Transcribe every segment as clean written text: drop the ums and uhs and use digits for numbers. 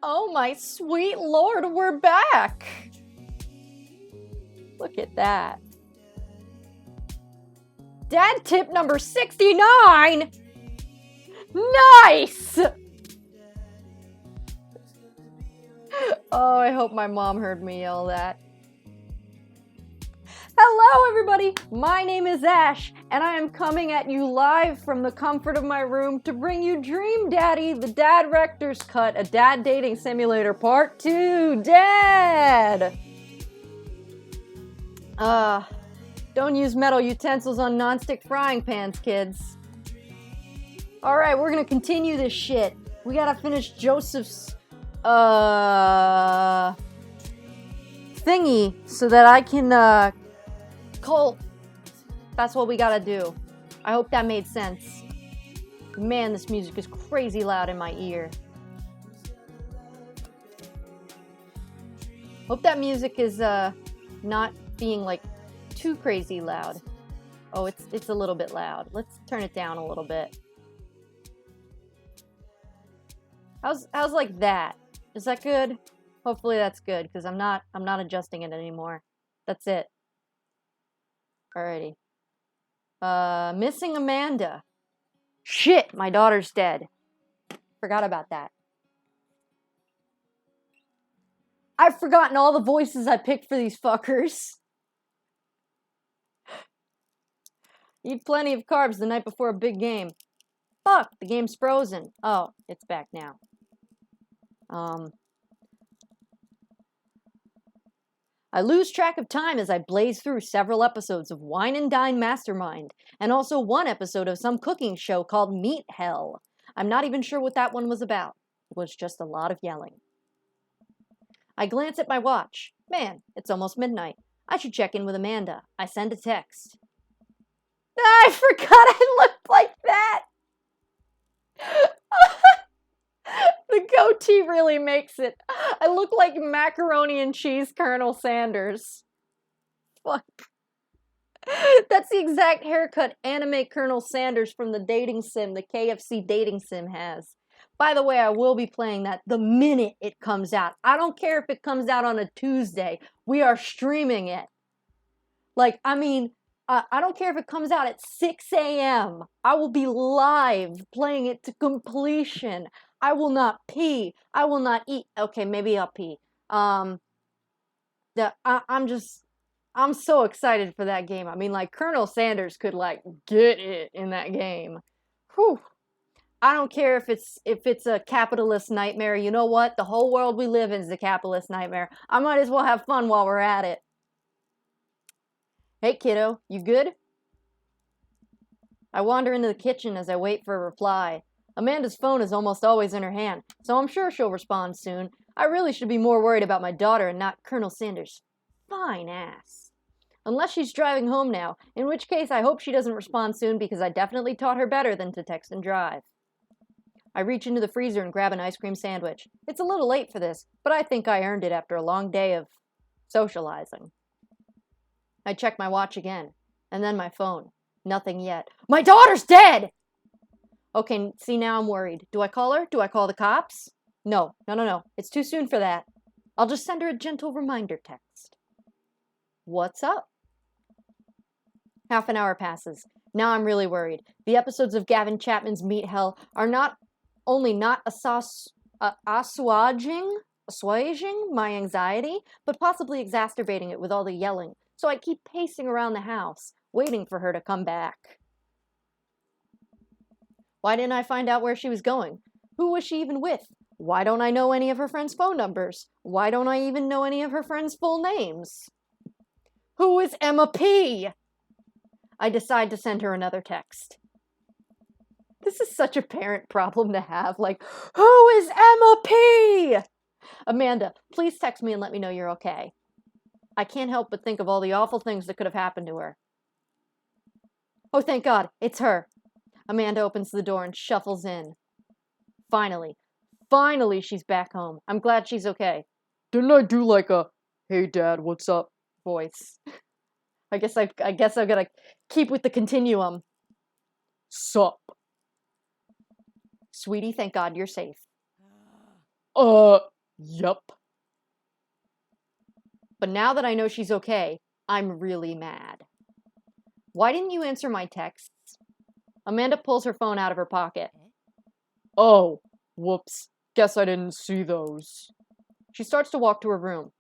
Oh my sweet lord, we're back! Look at that. Dad tip number 69! Nice! Oh, I hope my mom heard me yell that. Hello everybody, my name is Ash, and I am coming at you live from the comfort of my room to bring you Dream Daddy, the Dad Rector's Cut, a dad dating simulator part 2. Dad! Don't use metal utensils on nonstick frying pans, kids. Alright, we're gonna continue this shit. We gotta finish Joseph's, thingy so that I can, Colt. That's what we gotta do. I hope that made sense. Man, this music is crazy loud in my ear. Hope that music is, not being, like, too crazy loud. Oh, it's a little bit loud. Let's turn it down a little bit. How's like that? Is that good? Hopefully that's good, because I'm not adjusting it anymore. That's it. Alrighty. Missing Amanda. Shit, my daughter's dead. Forgot about that. I've forgotten all the voices I picked for these fuckers. Eat plenty of carbs the night before a big game. Fuck, the game's frozen. Oh, it's back now. I lose track of time as I blaze through several episodes of Wine and Dine Mastermind, and also one episode of some cooking show called Meat Hell. I'm not even sure what that one was about. It was just a lot of yelling. I glance at my watch. Man, it's almost midnight. I should check in with Amanda. I send a text. I forgot I looked like that! The goatee really makes it. I look like macaroni and cheese Colonel Sanders. Fuck. That's the exact haircut anime Colonel Sanders from the dating sim, the KFC dating sim has. By the way, I will be playing that the minute it comes out. I don't care if it comes out on a Tuesday. We are streaming it. Like, I mean, I don't care if it comes out at 6 a.m. I will be live playing it to completion. I will not pee. I will not eat. Okay, maybe I'll pee. I'm so excited for that game. I mean, like, Colonel Sanders could, like, get it in that game. Whew. I don't care if it's a capitalist nightmare. You know what? The whole world we live in is a capitalist nightmare. I might as well have fun while we're at it. Hey, kiddo, you good? I wander into the kitchen as I wait for a reply. Amanda's phone is almost always in her hand, so I'm sure she'll respond soon. I really should be more worried about my daughter and not Colonel Sanders' fine ass. Unless she's driving home now, in which case I hope she doesn't respond soon because I definitely taught her better than to text and drive. I reach into the freezer and grab an ice cream sandwich. It's a little late for this, but I think I earned it after a long day of socializing. I check my watch again, and then my phone. Nothing yet. My daughter's dead! Okay, see, now I'm worried. Do I call her? Do I call the cops? No. It's too soon for that. I'll just send her a gentle reminder text. What's up? Half an hour passes. Now I'm really worried. The episodes of Gavin Chapman's Meat Hell are not only not assuaging my anxiety, but possibly exacerbating it with all the yelling. So I keep pacing around the house, waiting for her to come back. Why didn't I find out where she was going? Who was she even with? Why don't I know any of her friends' phone numbers? Why don't I even know any of her friends' full names? Who is Emma P? I decide to send her another text. This is such a parent problem to have. Like, who is Emma P? Amanda, please text me and let me know you're okay. I can't help but think of all the awful things that could have happened to her. Oh, thank God, it's her. Amanda opens the door and shuffles in. Finally she's back home. I'm glad she's okay. Didn't I do like a, hey dad, what's up voice? I guess I gotta keep with the continuum. Sup? Sweetie, thank God you're safe. Yup. But now that I know she's okay, I'm really mad. Why didn't you answer my texts? Amanda pulls her phone out of her pocket. Oh, whoops. Guess I didn't see those. She starts to walk to her room.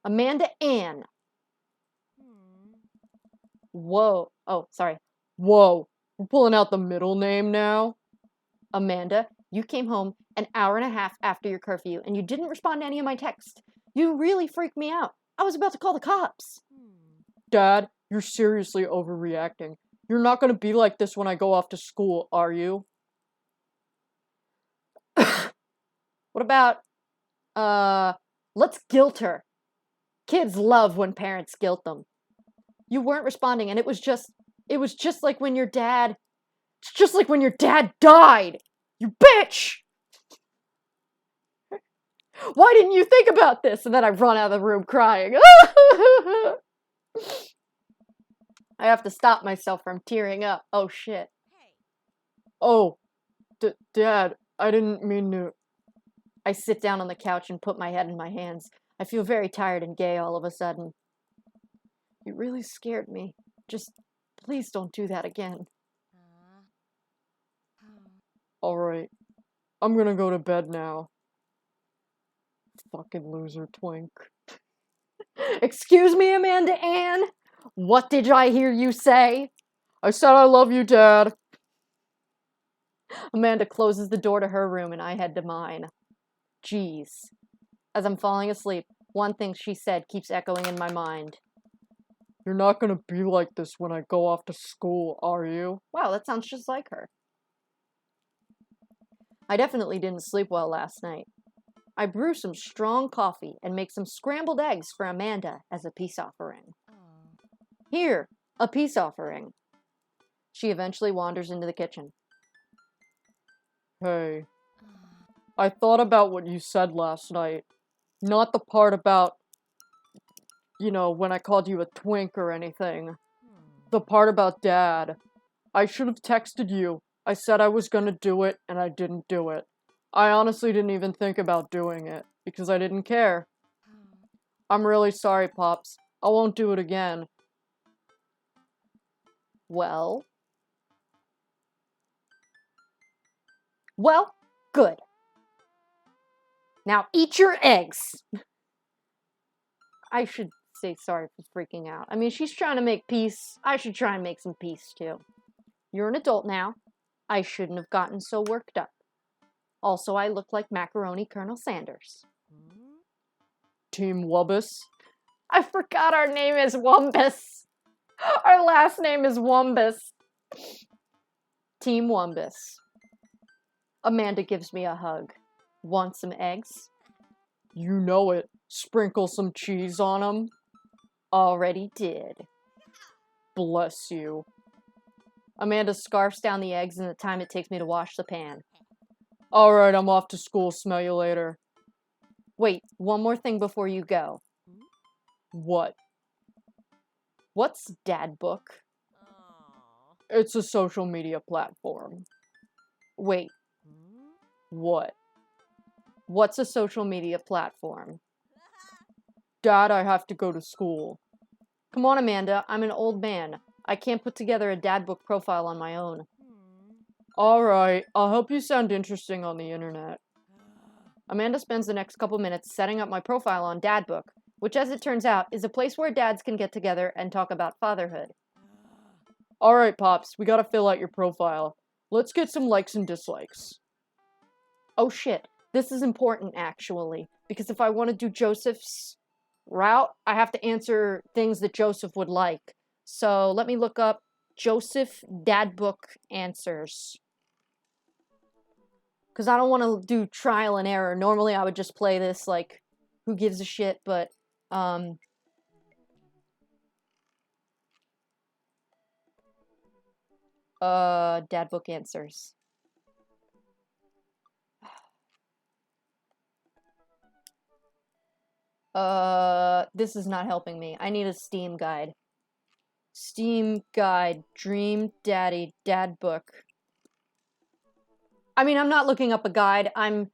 Amanda Ann. Whoa. Oh, sorry. Whoa, we're pulling out the middle name now? Amanda, you came home an hour and a half after your curfew and you didn't respond to any of my texts. You really freaked me out. I was about to call the cops. Dad, you're seriously overreacting. You're not gonna be like this when I go off to school, are you? What about, let's guilt her. Kids love when parents guilt them. You weren't responding and it was just like when your dad, it's just like when your dad died. You bitch! Why didn't you think about this? And then I run out of the room crying. I have to stop myself from tearing up. Oh shit. Oh, Dad, I didn't mean to. I sit down on the couch and put my head in my hands. I feel very tired and gay all of a sudden. You really scared me. Just please don't do that again. Alright, I'm gonna go to bed now. Fucking loser twink. Excuse me, Amanda Ann? What did I hear you say? I said I love you, Dad. Amanda closes the door to her room and I head to mine. Jeez. As I'm falling asleep, one thing she said keeps echoing in my mind. You're not gonna be like this when I go off to school, are you? Wow, that sounds just like her. I definitely didn't sleep well last night. I brew some strong coffee and make some scrambled eggs for Amanda as a peace offering. Here, a peace offering. She eventually wanders into the kitchen. Hey, I thought about what you said last night. Not the part about, when I called you a twink or anything. The part about Dad. I should have texted you. I said I was gonna do it, and I didn't do it. I honestly didn't even think about doing it, because I didn't care. I'm really sorry, Pops. I won't do it again. Well, good. Now eat your eggs. I should say sorry for freaking out. I mean, she's trying to make peace. I should try and make some peace too. You're an adult now. I shouldn't have gotten so worked up. Also, I look like Macaroni Colonel Sanders. Team Wubbus. I forgot our name is Wumbus. Our last name is Wumbus. Team Wumbus. Amanda gives me a hug. Want some eggs? You know it. Sprinkle some cheese on them. Already did. Bless you. Amanda scarfs down the eggs in the time it takes me to wash the pan. Alright, I'm off to school. Smell you later. Wait, one more thing before you go. What? What's Dad Book? It's a social media platform. Wait. What? What's a social media platform? Dad, I have to go to school. Come on, Amanda. I'm an old man. I can't put together a Dad Book profile on my own. Alright, I'll help you sound interesting on the internet. Amanda spends the next couple minutes setting up my profile on Dad Book, which, as it turns out, is a place where dads can get together and talk about fatherhood. Alright, Pops, we gotta fill out your profile. Let's get some likes and dislikes. Oh shit, this is important actually, because if I want to do Joseph's route, I have to answer things that Joseph would like. So let me look up Joseph Dad Book answers. Because I don't want to do trial and error. Normally I would just play this like, who gives a shit, but, Dad Book answers. This is not helping me. I need a Steam guide. Steam guide, Dream Daddy, Dad Book. I mean, I'm not looking up a guide. I'm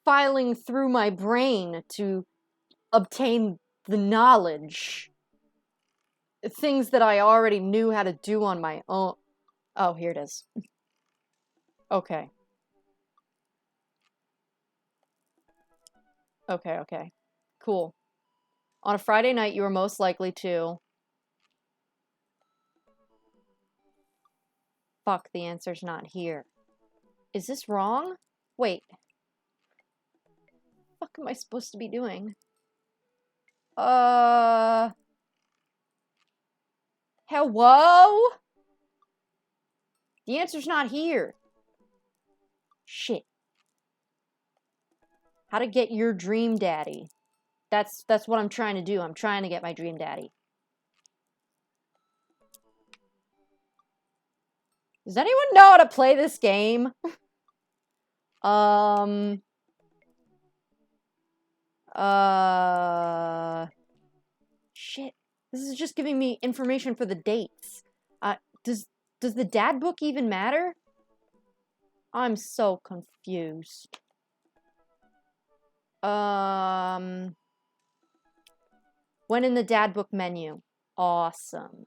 filing through my brain to obtain the knowledge. Things that I already knew how to do on my own. Oh, here it is. Okay. Okay. Cool. On a Friday night, you were most likely to... Fuck, the answer's not here. Is this wrong? Wait. What am I supposed to be doing? Hello? The answer's not here. Shit. How to get your dream daddy. That's what I'm trying to do. I'm trying to get my dream daddy. Does anyone know how to play this game? Shit. This is just giving me information for the dates. Does the dad book even matter? I'm so confused. When in the dad book menu. Awesome.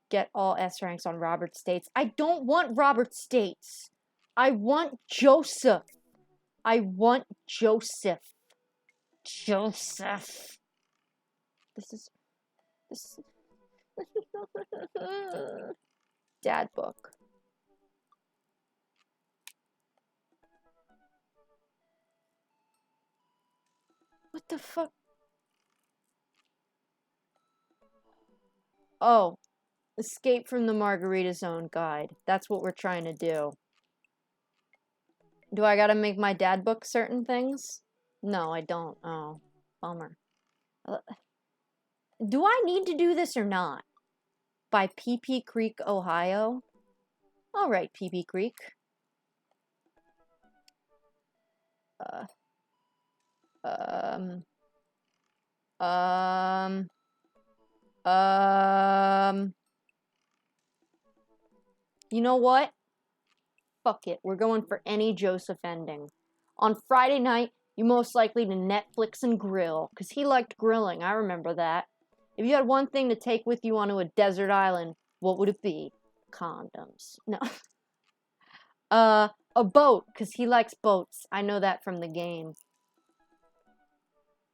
Get all S ranks on Robert States. I don't want Robert States. I want Joseph. I want Joseph. Joseph. This is dad book. What the fuck? Oh. Escape from the Margarita Zone guide. That's what we're trying to do. Do I gotta make my dad book certain things? No, I don't. Oh, bummer. Do I need to do this or not? By PP Creek, Ohio? Alright, PP Creek. You know what? Fuck it. We're going for any Joseph ending. On Friday night, you most likely to Netflix and grill, because he liked grilling, I remember that. If you had one thing to take with you onto a desert island, what would it be? Condoms. No. A boat, because he likes boats. I know that from the game.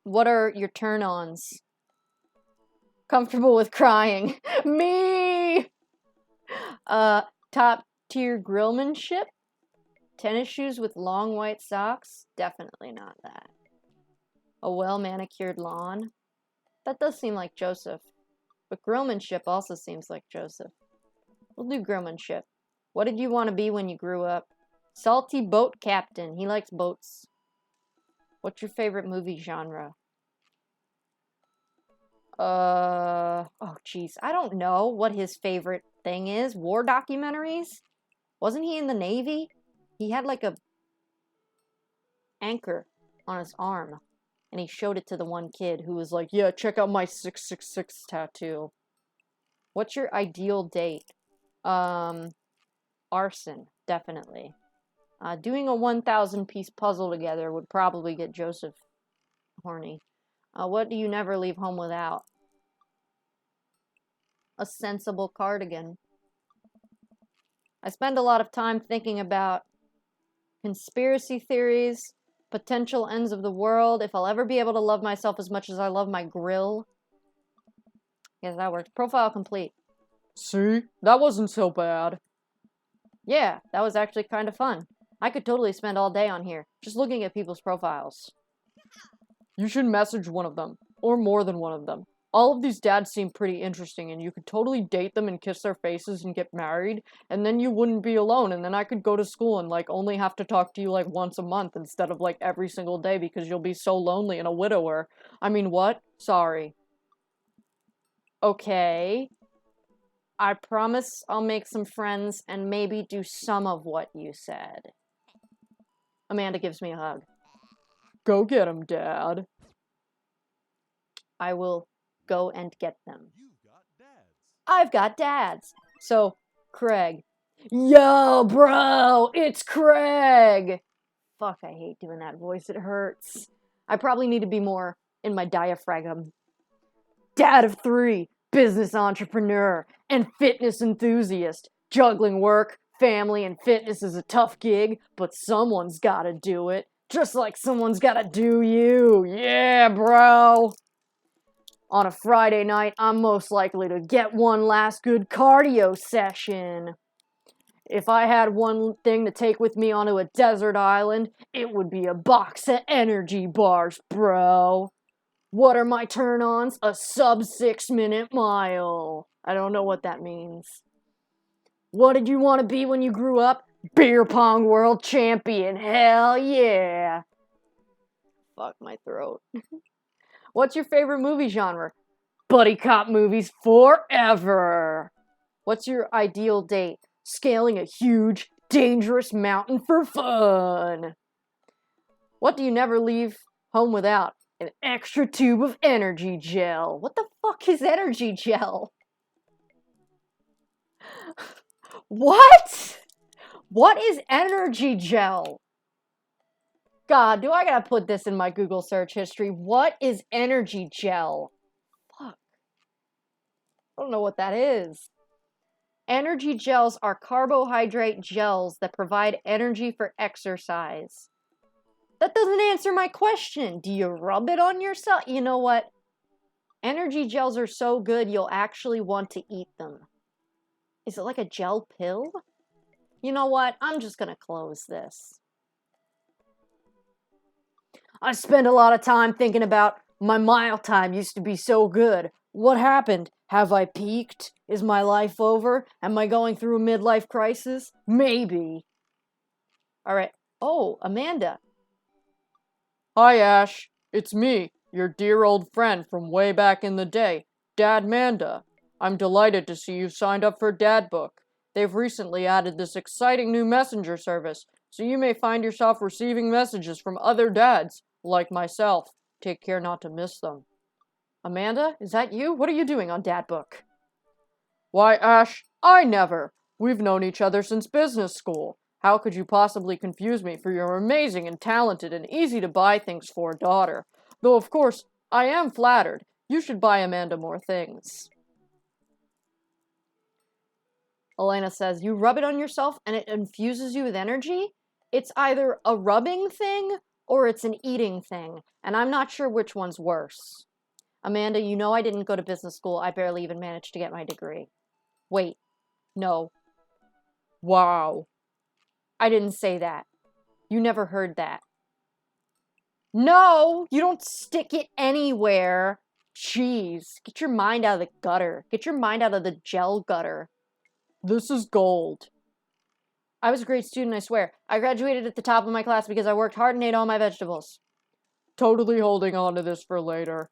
What are your turn-ons? Comfortable with crying. Me! Top-tier grillmanship? Tennis shoes with long white socks? Definitely not that. A well-manicured lawn? That does seem like Joseph. But grillmanship also seems like Joseph. We'll do grillmanship. What did you want to be when you grew up? Salty boat captain. He likes boats. What's your favorite movie genre? Oh jeez. I don't know what his favorite thing is. War documentaries? Wasn't he in the Navy? He had like a anchor on his arm. And he showed it to the one kid who was like, yeah, check out my 666 tattoo. What's your ideal date? Arson, definitely. Doing a 1,000 piece puzzle together would probably get Joseph horny. What do you never leave home without? A sensible cardigan. I spend a lot of time thinking about conspiracy theories, potential ends of the world, if I'll ever be able to love myself as much as I love my grill. Yes, that works. Profile complete. See? That wasn't so bad. Yeah, that was actually kind of fun. I could totally spend all day on here, just looking at people's profiles. You should message one of them, or more than one of them. All of these dads seem pretty interesting, and you could totally date them and kiss their faces and get married, and then you wouldn't be alone, and then I could go to school and, like, only have to talk to you, like, once a month instead of, like, every single day because you'll be so lonely and a widower. I mean, what? Sorry. Okay. I promise I'll make some friends and maybe do some of what you said. Amanda gives me a hug. Go get him, Dad. I will go and get them. I've got dads. So, Craig. Yo, bro, it's Craig! Fuck, I hate doing that voice. It hurts. I probably need to be more in my diaphragm. Dad of 3, business entrepreneur, and fitness enthusiast. Juggling work, family, and fitness is a tough gig, but someone's gotta do it. Just like someone's gotta do you. Yeah, bro. On a Friday night, I'm most likely to get one last good cardio session. If I had one thing to take with me onto a desert island, it would be a box of energy bars, bro. What are my turn-ons? A sub 6-minute mile. I don't know what that means. What did you want to be when you grew up? Beer pong world champion. Hell yeah. Fuck my throat. What's your favorite movie genre? Buddy cop movies forever. What's your ideal date? Scaling a huge, dangerous mountain for fun. What do you never leave home without? An extra tube of energy gel. What the fuck is energy gel? What? What is energy gel? God, do I gotta put this in my Google search history? What is energy gel? Fuck. I don't know what that is. Energy gels are carbohydrate gels that provide energy for exercise. That doesn't answer my question. Do you rub it on yourself? You know what? Energy gels are so good you'll actually want to eat them. Is it like a gel pill? You know what? I'm just gonna close this. I spend a lot of time thinking about my mile time used to be so good. What happened? Have I peaked? Is my life over? Am I going through a midlife crisis? Maybe. All right. Oh, Amanda. Hi, Ash. It's me, your dear old friend from way back in the day, Dad Manda. I'm delighted to see you've signed up for Dad Book. They've recently added this exciting new messenger service, so you may find yourself receiving messages from other dads, like myself. Take care not to miss them. Amanda, is that you? What are you doing on Dad Book? Why, Ash, I never. We've known each other since business school. How could you possibly confuse me for your amazing and talented and easy-to-buy things for daughter? Though, of course, I am flattered. You should buy Amanda more things. Elena says, you rub it on yourself and it infuses you with energy? It's either a rubbing thing or it's an eating thing, and I'm not sure which one's worse. Amanda, you know I didn't go to business school. I barely even managed to get my degree. Wait, no. Wow. I didn't say that. You never heard that. No, you don't stick it anywhere. Jeez, get your mind out of the gutter. Get your mind out of the gel gutter. This is gold. I was a great student, I swear. I graduated at the top of my class because I worked hard and ate all my vegetables. Totally holding on to this for later.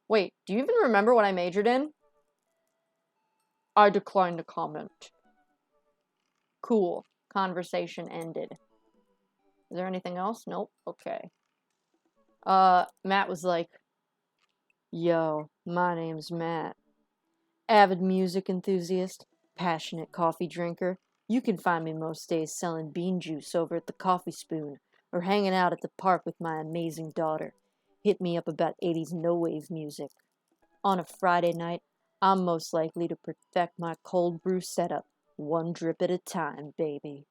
Wait, do you even remember what I majored in? I decline to comment. Cool. Conversation ended. Is there anything else? Nope. Okay. Matt was like, yo, my name's Matt. Avid music enthusiast, passionate coffee drinker. You can find me most days selling bean juice over at the Coffee Spoon or hanging out at the park with my amazing daughter. Hit me up about 80s no-wave music. On a Friday night, I'm most likely to perfect my cold brew setup, one drip at a time, baby.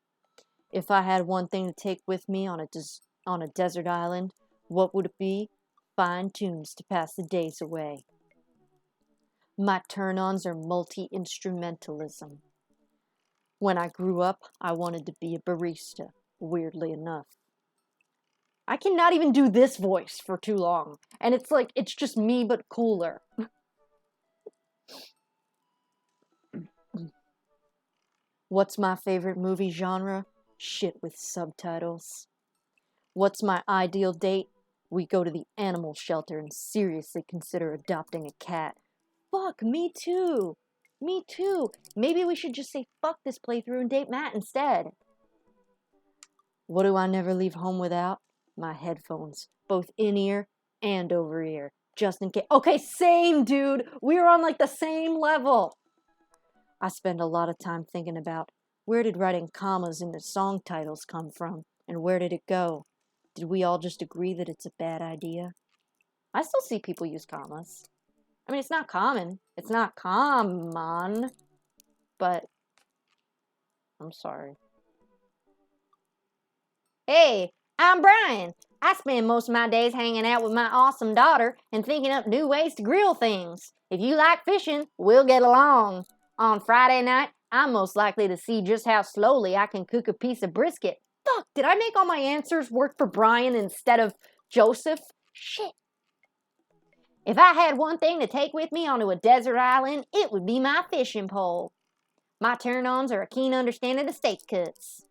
If I had one thing to take with me on a desert island, what would it be? Fine tunes to pass the days away. My turn-ons are multi-instrumentalism. When I grew up, I wanted to be a barista, weirdly enough. I cannot even do this voice for too long. And it's like, it's just me, but cooler. What's my favorite movie genre? Shit with subtitles. What's my ideal date? We go to the animal shelter and seriously consider adopting a cat. Fuck, me too. Me too. Maybe we should just say fuck this playthrough and date Matt instead. What do I never leave home without? My headphones, both in-ear and over-ear, just in case. Okay, same, dude. We were on like the same level. I spend a lot of time thinking about where did writing commas into song titles come from? And where did it go? Did we all just agree that it's a bad idea? I still see people use commas. I mean, it's not common. It's not common. But I'm sorry. Hey, I'm Brian. I spend most of my days hanging out with my awesome daughter and thinking up new ways to grill things. If you like fishing, we'll get along. On Friday night, I'm most likely to see just how slowly I can cook a piece of brisket. Fuck, did I make all my answers work for Brian instead of Joseph? Shit. If I had one thing to take with me onto a desert island, it would be my fishing pole. My turn-ons are a keen understanding of steak cuts.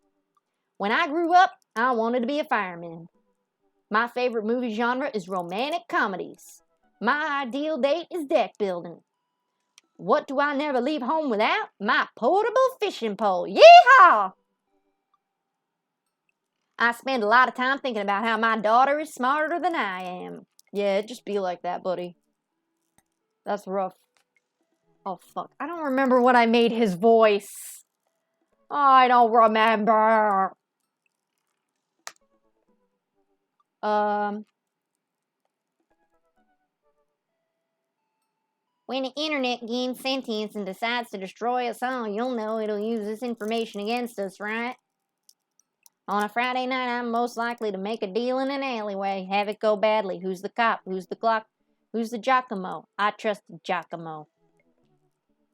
When I grew up, I wanted to be a fireman. My favorite movie genre is romantic comedies. My ideal date is deck building. What do I never leave home without? My portable fishing pole. Yeehaw! I spend a lot of time thinking about how my daughter is smarter than I am. Yeah, it just be like that, buddy. That's rough. Oh, fuck. I don't remember what I made his voice. I don't remember. When the internet gains sentience and decides to destroy us all, you'll know it'll use this information against us, right? On a Friday night, I'm most likely to make a deal in an alleyway, have it go badly. Who's the cop? Who's the clock? Who's the Giacomo? I trusted Giacomo.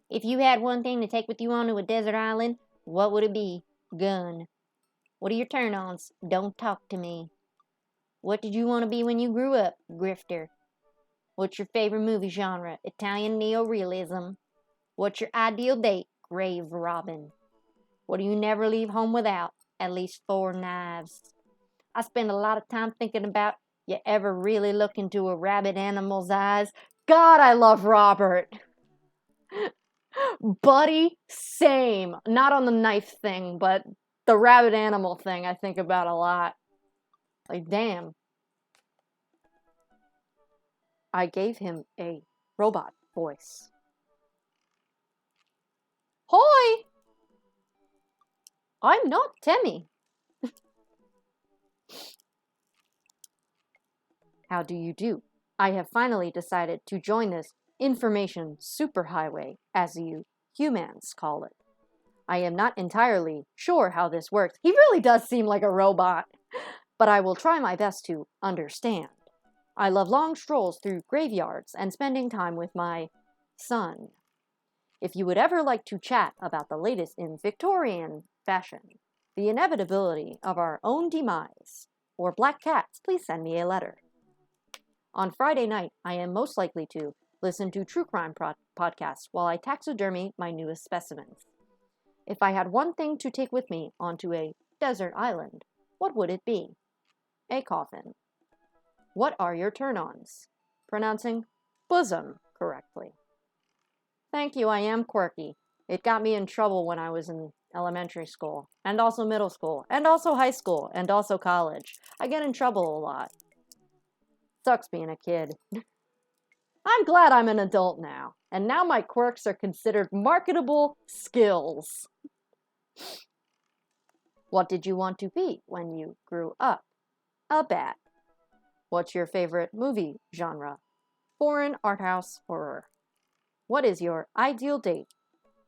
If you had one thing to take with you onto a desert island, what would it be? Gun. What are your turn-ons? Don't talk to me. What did you want to be when you grew up? Grifter. What's your favorite movie genre? Italian neorealism. What's your ideal date? Grave robbing. What do you never leave home without? At least 4 knives. I spend a lot of time thinking about, you ever really look into a rabid animal's eyes? God, I love Robert. Buddy, same. Not on the knife thing, but the rabid animal thing I think about a lot. Like, damn. I gave him a robot voice. Hoi! I'm not Temmie. How do you do? I have finally decided to join this information superhighway, as you humans call it. I am not entirely sure how this works. He really does seem like a robot, but I will try my best to understand. I love long strolls through graveyards and spending time with my son. If you would ever like to chat about the latest in Victorian fashion, the inevitability of our own demise, or black cats, please send me a letter. On Friday night, I am most likely to listen to true crime podcasts while I taxidermy my newest specimens. If I had one thing to take with me onto a desert island, what would it be? A coffin. What are your turn-ons? Pronouncing bosom correctly. Thank you, I am quirky. It got me in trouble when I was in elementary school, and also middle school, and also high school, and also college. I get in trouble a lot. Sucks being a kid. I'm glad I'm an adult now, and now my quirks are considered marketable skills. What did you want to be when you grew up? A bat. What's your favorite movie genre? Foreign art house horror. What is your ideal date?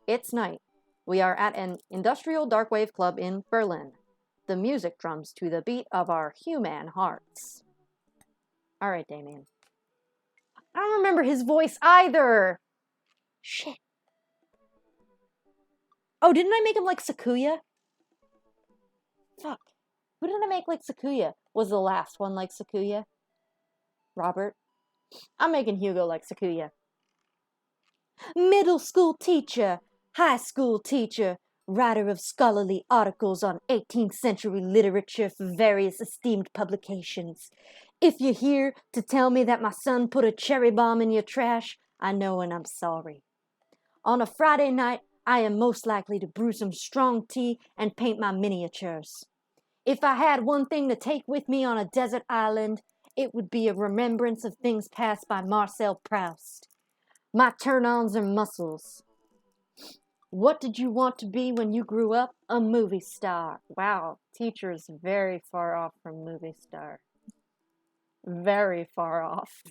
It's night. We are at an industrial darkwave club in Berlin. The music drums to the beat of our human hearts. All right, Damien. I don't remember his voice either. Shit. Oh, didn't I make him like Sakuya? Fuck. Who did I make like Sakuya? Was the last one like Sakuya? Robert? I'm making Hugo like Sakuya. Middle school teacher, high school teacher, writer of scholarly articles on 18th century literature for various esteemed publications. If you're here to tell me that my son put a cherry bomb in your trash, I know and I'm sorry. On a Friday night, I am most likely to brew some strong tea and paint my miniatures. If I had one thing to take with me on a desert island, it would be a remembrance of things passed by Marcel Proust. My turn-ons are muscles. What did you want to be when you grew up? A movie star. Wow, teacher is very far off from movie star. Very far off.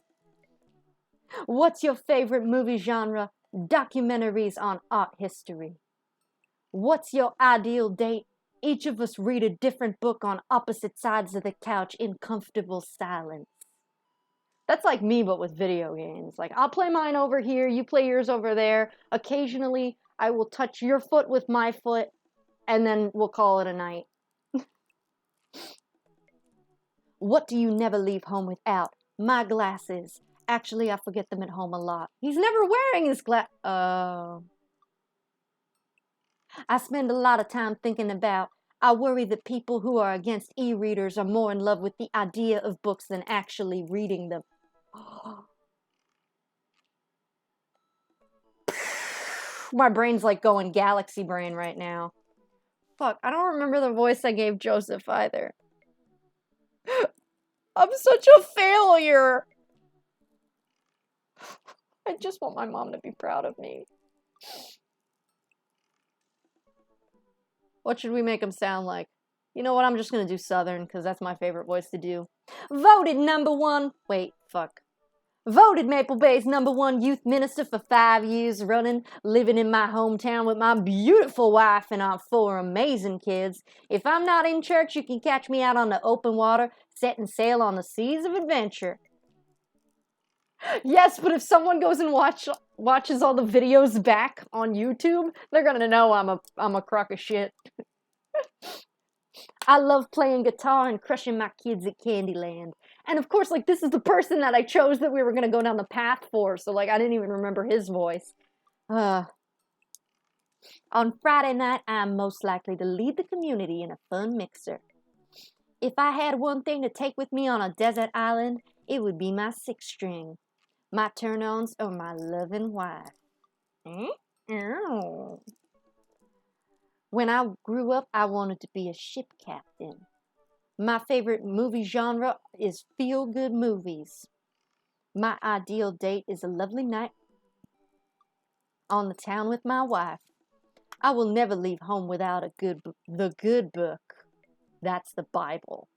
What's your favorite movie genre? Documentaries on art history. What's your ideal date? Each of us read a different book on opposite sides of the couch in comfortable silence. That's like me, but with video games. Like, I'll play mine over here, you play yours over there. Occasionally, I will touch your foot with my foot, and then we'll call it a night. What do you never leave home without? My glasses. Actually, I forget them at home a lot. He's never wearing his I spend a lot of time thinking about. I worry that people who are against e-readers are more in love with the idea of books than actually reading them. My brain's like going galaxy brain right now. Fuck, I don't remember the voice I gave Joseph either. I'm such a failure. I just want my mom to be proud of me. What should we make him sound like? You know what, I'm just gonna do Southern, because that's my favorite voice to do. Voted #1. Wait, fuck. Voted Maple Bay's #1 youth minister for 5 years running, living in my hometown with my beautiful wife and our 4 amazing kids. If I'm not in church, you can catch me out on the open water, setting sail on the seas of adventure. Yes, but if someone goes and watches all the videos back on YouTube, they're gonna know I'm a crock of shit. I love playing guitar and crushing my kids at Candyland. And of course, like, this is the person that I chose that we were gonna go down the path for, so, like, I didn't even remember his voice. On Friday night, I'm most likely to lead the community in a fun mixer. If I had one thing to take with me on a desert island, it would be my 6-string. My turn-ons or my loving wife. When I grew up, I wanted to be a ship captain. My favorite movie genre is feel-good movies. My ideal date is a lovely night on the town with my wife. I will never leave home without the good book. That's the Bible.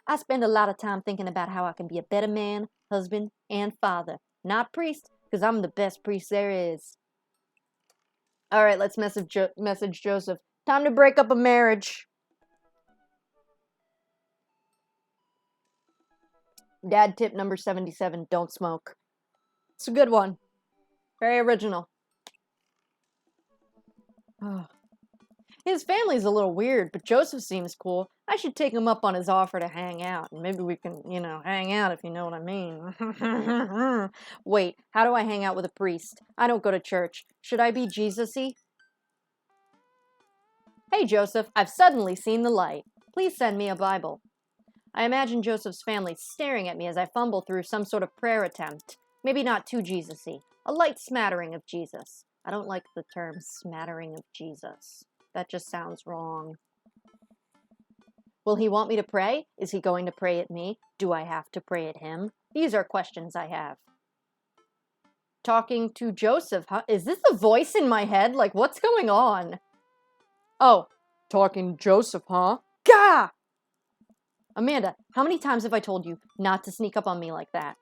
I spend a lot of time thinking about how I can be a better man, husband, and father. Not priest, because I'm the best priest there is. All right, let's message Joseph. Time to break up a marriage. Dad tip number 77, don't smoke. It's a good one. Very original. His family's a little weird, but Joseph seems cool. I should take him up on his offer to hang out. And maybe we can, hang out if you know what I mean. Wait, how do I hang out with a priest? I don't go to church. Should I be Jesus-y? Hey, Joseph, I've suddenly seen the light. Please send me a Bible. I imagine Joseph's family staring at me as I fumble through some sort of prayer attempt. Maybe not too Jesus-y. A light smattering of Jesus. I don't like the term smattering of Jesus. That just sounds wrong. Will he want me to pray? Is he going to pray at me? Do I have to pray at him? These are questions I have. Talking to Joseph, huh? Is this a voice in my head? Like, what's going on? Oh, talking to Joseph, huh? Gah! Amanda, how many times have I told you not to sneak up on me like that?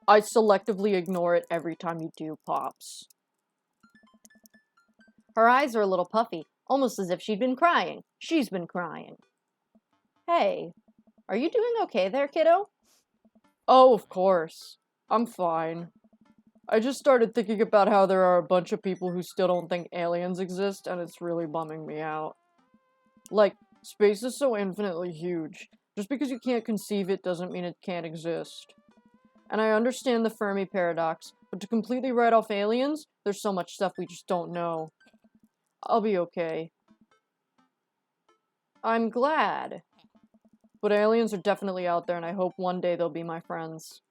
I selectively ignore it every time you do, Pops. Her eyes are a little puffy, almost as if she'd been crying. She's been crying. Hey, are you doing okay there, kiddo? Oh, of course. I'm fine. I just started thinking about how there are a bunch of people who still don't think aliens exist, and it's really bumming me out. Like, space is so infinitely huge. Just because you can't conceive it doesn't mean it can't exist. And I understand the Fermi paradox, but to completely write off aliens, there's so much stuff we just don't know. I'll be okay. I'm glad. But aliens are definitely out there, and I hope one day they'll be my friends.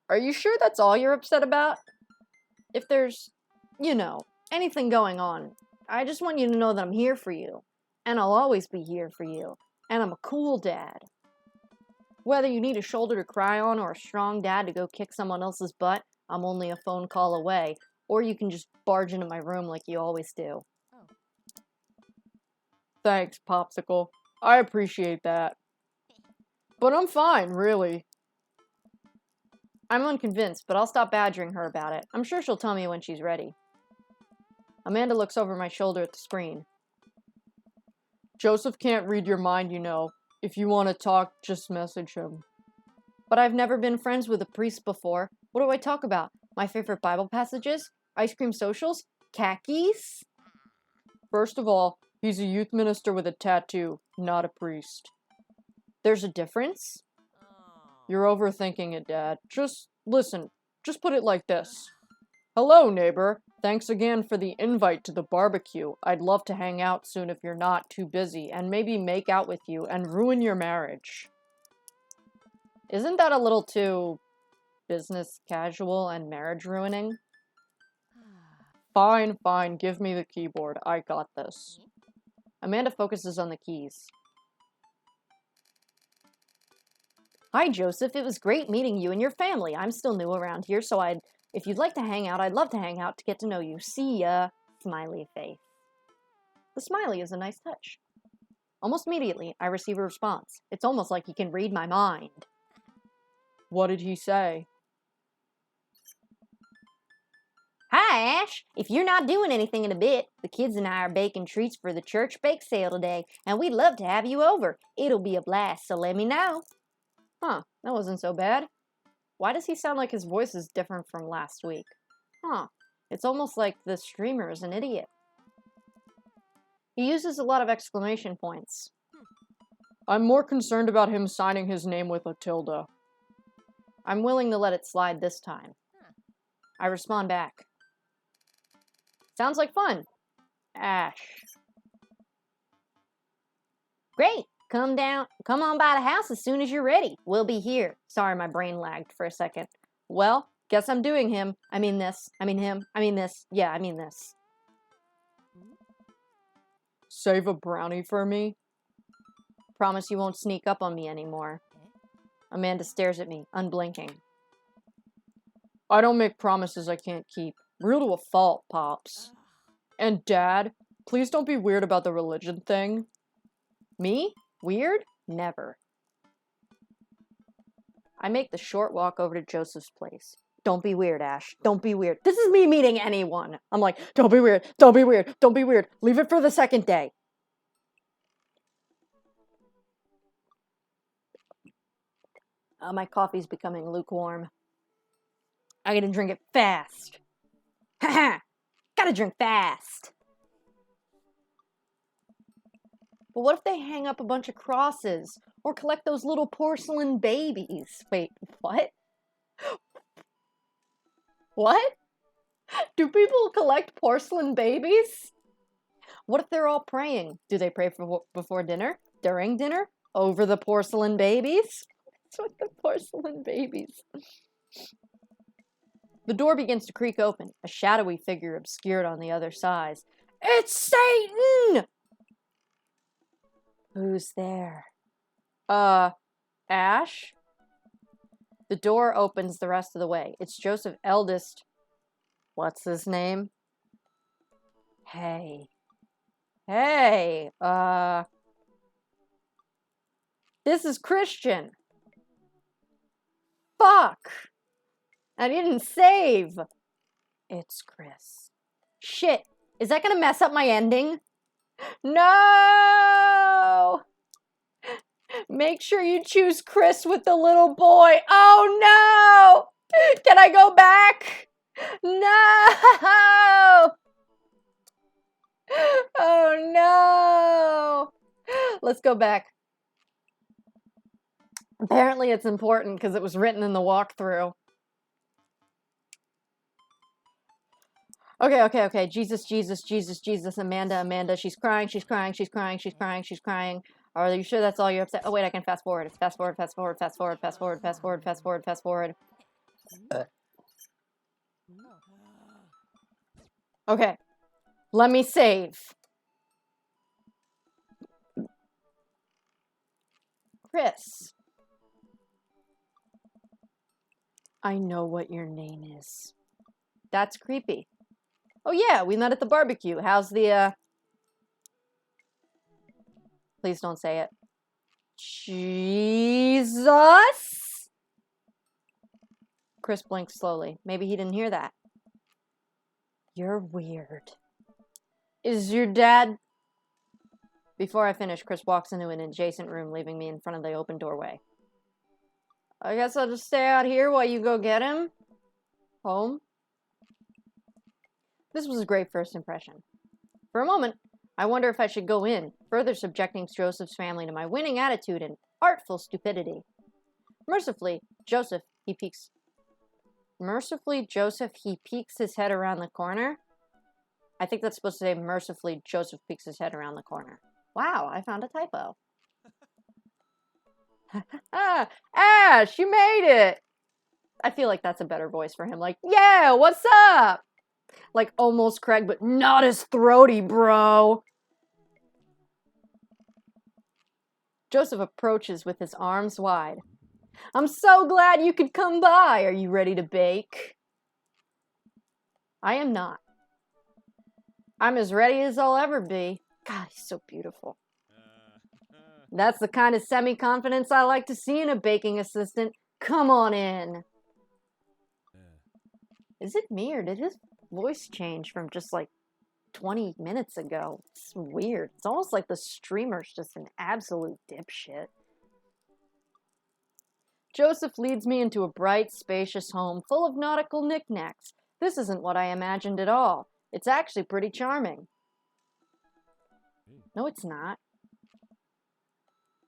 Are you sure that's all you're upset about? If there's, anything going on, I just want you to know that I'm here for you. And I'll always be here for you. And I'm a cool dad. Whether you need a shoulder to cry on or a strong dad to go kick someone else's butt, I'm only a phone call away. Or you can just barge into my room like you always do. Thanks, Popsicle. I appreciate that. But I'm fine, really. I'm unconvinced, but I'll stop badgering her about it. I'm sure she'll tell me when she's ready. Amanda looks over my shoulder at the screen. Joseph can't read your mind, you know. If you want to talk, just message him. But I've never been friends with a priest before. What do I talk about? My favorite Bible passages? Ice cream socials? Khakis? First of all, he's a youth minister with a tattoo, not a priest. There's a difference? You're overthinking it, Dad. Just listen. Just put it like this. Hello, neighbor. Thanks again for the invite to the barbecue. I'd love to hang out soon if you're not too busy, and maybe make out with you and ruin your marriage. Isn't that a little too business casual and marriage ruining? Fine, fine. Give me the keyboard. I got this. Amanda focuses on the keys. Hi, Joseph. It was great meeting you and your family. I'm still new around here, so if you'd like to hang out, I'd love to hang out to get to know you. See ya. Smiley face. The smiley is a nice touch. Almost immediately, I receive a response. It's almost like he can read my mind. What did he say? Hi, Ash. If you're not doing anything in a bit, the kids and I are baking treats for the church bake sale today, and we'd love to have you over. It'll be a blast, so let me know. Huh, that wasn't so bad. Why does he sound like his voice is different from last week? Huh, it's almost like the streamer is an idiot. He uses a lot of exclamation points. I'm more concerned about him signing his name with a tilde. I'm willing to let it slide this time. I respond back. Sounds like fun. Ash. Great. Come on by the house as soon as you're ready. We'll be here. Sorry, my brain lagged for a second. Well, guess I'm doing him. I mean this. I mean him. I mean this. Yeah, I mean this. Save a brownie for me? Promise you won't sneak up on me anymore. Amanda stares at me, unblinking. I don't make promises I can't keep. Real to a fault, Pops. And Dad, please don't be weird about the religion thing. Me? Weird? Never. I make the short walk over to Joseph's place. Don't be weird, Ash. Don't be weird. This is me meeting anyone. I'm like, don't be weird. Don't be weird. Don't be weird. Leave it for the second day. My coffee's becoming lukewarm. I gotta drink it fast. Haha! Gotta drink fast. But what if they hang up a bunch of crosses? Or collect those little porcelain babies? Wait, what? What? Do people collect porcelain babies? What if they're all praying? Do they pray before dinner? During dinner? Over the porcelain babies? What's with the porcelain babies? The door begins to creak open, a shadowy figure obscured on the other side. It's Satan! Who's there? Ash? The door opens the rest of the way. It's Joseph's eldest. What's his name? Hey. Hey, this is Christian. Fuck. I didn't save. It's Chris. Shit. Is that gonna mess up my ending? No! Make sure you choose Chris with the little boy. Oh no! Can I go back? No! Oh no! Let's go back. Apparently it's important because it was written in the walkthrough. Okay. Jesus, Amanda. She's crying. Are you sure that's all you're upset? Oh, wait, I can fast forward. Fast forward. Okay. Let me save. Chris. I know what your name is. That's creepy. Oh yeah, we met at the barbecue. How's the, Please don't say it. Jesus? Chris blinked slowly. Maybe he didn't hear that. You're weird. Is your dad... Before I finish, Chris walks into an adjacent room, leaving me in front of the open doorway. I guess I'll just stay out here while you go get him. Home? This was a great first impression. For a moment, I wonder if I should go in, further subjecting Joseph's family to my winning attitude and artful stupidity. Mercifully, Joseph, he peeks his head around the corner. I think that's supposed to say, mercifully, Joseph peeks his head around the corner. Wow, I found a typo. Ash, you made it! I feel like that's a better voice for him. Like, yeah, what's up? Like, almost Craig, but not as throaty, bro. Joseph approaches with his arms wide. I'm so glad you could come by. Are you ready to bake? I am not. I'm as ready as I'll ever be. God, he's so beautiful. That's the kind of semi-confidence I like to see in a baking assistant. Come on in. Is it me, or did his voice change from just like 20 minutes ago? It's weird. It's almost like the streamer's just an absolute dipshit. Joseph leads me into a bright, spacious home full of nautical knickknacks. This isn't what I imagined at all. It's actually pretty charming. No, it's not.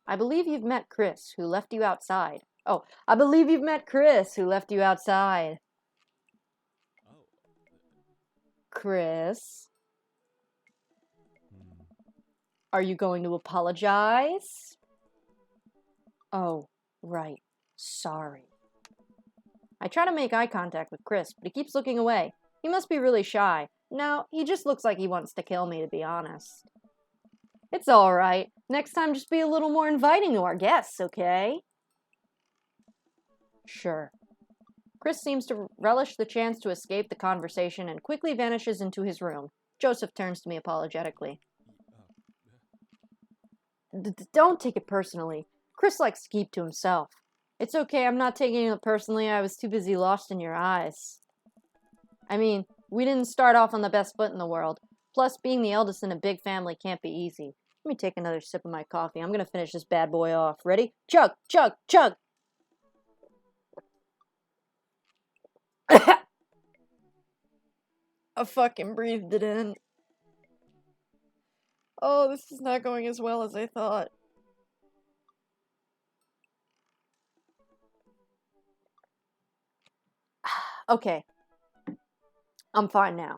I believe you've met Chris, who left you outside. Oh, I believe you've met Chris, who left you outside. Chris? Are you going to apologize? Oh, right. Sorry. I try to make eye contact with Chris, but he keeps looking away. He must be really shy. No, he just looks like he wants to kill me, to be honest. It's alright. Next time, just be a little more inviting to our guests, okay? Sure. Chris seems to relish the chance to escape the conversation and quickly vanishes into his room. Joseph turns to me apologetically. Don't take it personally. Chris likes to keep to himself. It's okay, I'm not taking it personally. I was too busy lost in your eyes. I mean, we didn't start off on the best foot in the world. Plus, being the eldest in a big family can't be easy. Let me take another sip of my coffee. I'm gonna finish this bad boy off. Ready? Chug, chug, chug! I fucking breathed it in. Oh, this is not going as well as I thought. Okay. I'm fine now.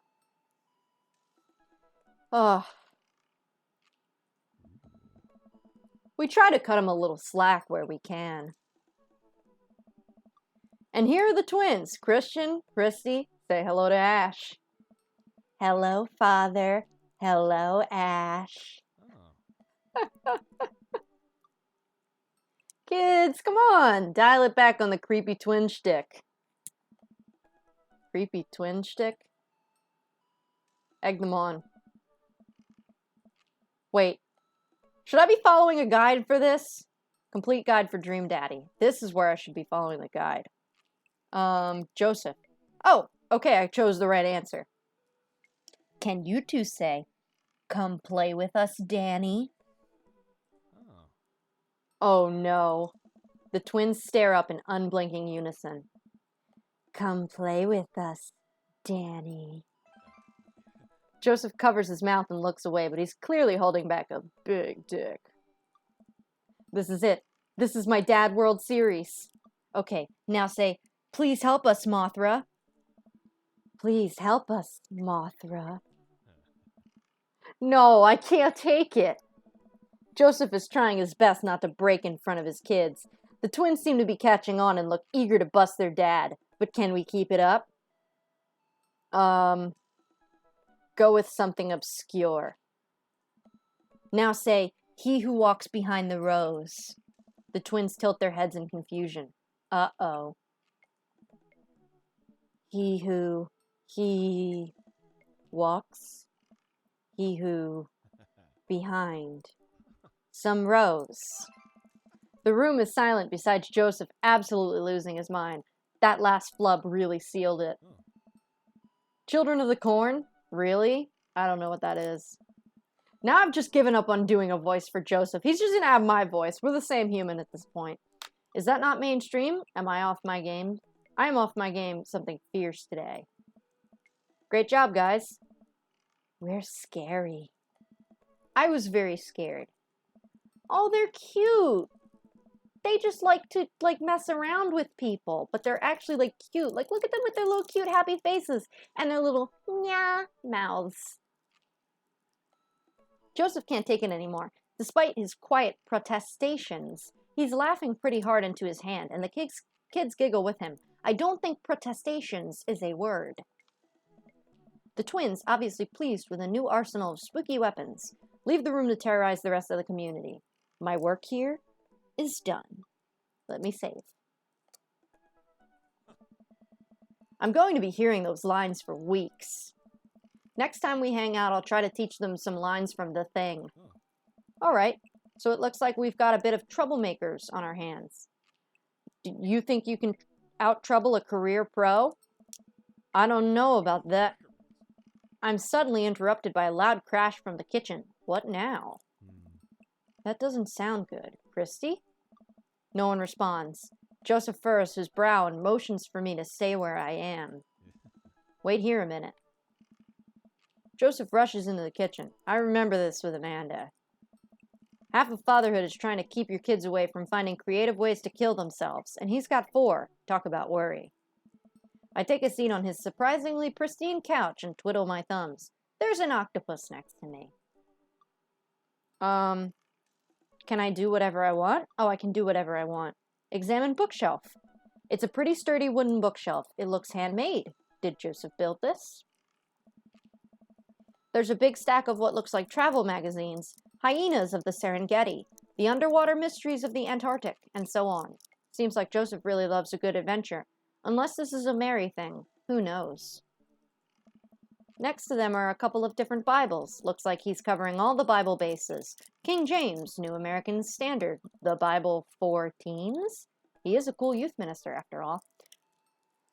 We try to cut him a little slack where we can. And here are the twins, Christian, Christy. Say hello to Ash. Hello, Father. Hello, Ash. Oh. Kids, come on. Dial it back on the creepy twin shtick. Creepy twin shtick? Egg them on. Wait. Should I be following a guide for this? Complete guide for Dream Daddy. This is where I should be following the guide. Joseph. Oh, okay, I chose the right answer. Can you two say, come play with us, Danny? Oh no. The twins stare up in unblinking unison. Come play with us, Danny. Joseph covers his mouth and looks away, but he's clearly holding back a big dick. This is it. This is my Dad World series. Okay, now say, please help us, Mothra. Please help us, Mothra. No, I can't take it. Joseph is trying his best not to break in front of his kids. The twins seem to be catching on and look eager to bust their dad. But can we keep it up? Go with something obscure. Now say, he who walks behind the rose. The twins tilt their heads in confusion. Uh-oh. He... walks, he who behind some rows. The room is silent besides Joseph absolutely losing his mind. That last flub really sealed it. Children of the Corn? Really? I don't know what that is. Now I've just given up on doing a voice for Joseph. He's just gonna have my voice. We're the same human at this point. Is that not mainstream? Am I off my game? I am off my game something fierce today. Great job, guys. We're scary. I was very scared. Oh, they're cute. They just like to, mess around with people, but they're actually, cute. Look at them with their little cute happy faces and their little nyah mouths. Joseph can't take it anymore. Despite his quiet protestations, he's laughing pretty hard into his hand, and the kids giggle with him. I don't think protestations is a word. The twins, obviously pleased with a new arsenal of spooky weapons, leave the room to terrorize the rest of the community. My work here is done. Let me save. I'm going to be hearing those lines for weeks. Next time we hang out, I'll try to teach them some lines from The Thing. Alright, so it looks like we've got a bit of troublemakers on our hands. Do you think you can out-trouble a career pro? I don't know about that. I'm suddenly interrupted by a loud crash from the kitchen. What now? That doesn't sound good. Christy? No one responds. Joseph furrows his brow and motions for me to stay where I am. Wait here a minute. Joseph rushes into the kitchen. I remember this with Amanda. Half of fatherhood is trying to keep your kids away from finding creative ways to kill themselves, and he's got 4. Talk about worry. I take a seat on his surprisingly pristine couch and twiddle my thumbs. There's an octopus next to me. Can I do whatever I want? Oh, I can do whatever I want. Examine bookshelf. It's a pretty sturdy wooden bookshelf. It looks handmade. Did Joseph build this? There's a big stack of what looks like travel magazines, hyenas of the Serengeti, the underwater mysteries of the Antarctic, and so on. Seems like Joseph really loves a good adventure. Unless this is a Mary thing. Who knows? Next to them are a couple of different Bibles. Looks like he's covering all the Bible bases. King James, New American Standard, the Bible for teens? He is a cool youth minister, after all.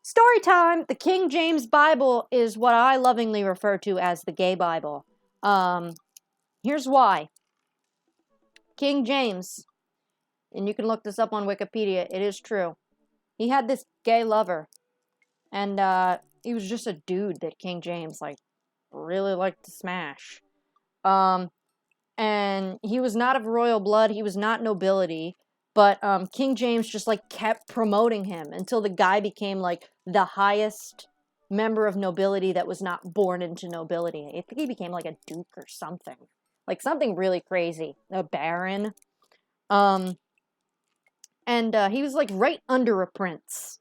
Story time! The King James Bible is what I lovingly refer to as the gay Bible. Here's why. King James, and you can look this up on Wikipedia, it is true. He had this gay lover, and he was just a dude that King James, really liked to smash. And he was not of royal blood, he was not nobility, but King James just, kept promoting him until the guy became, the highest member of nobility that was not born into nobility. I think he became, a duke or something. Something really crazy. A baron. And he was, right under a prince.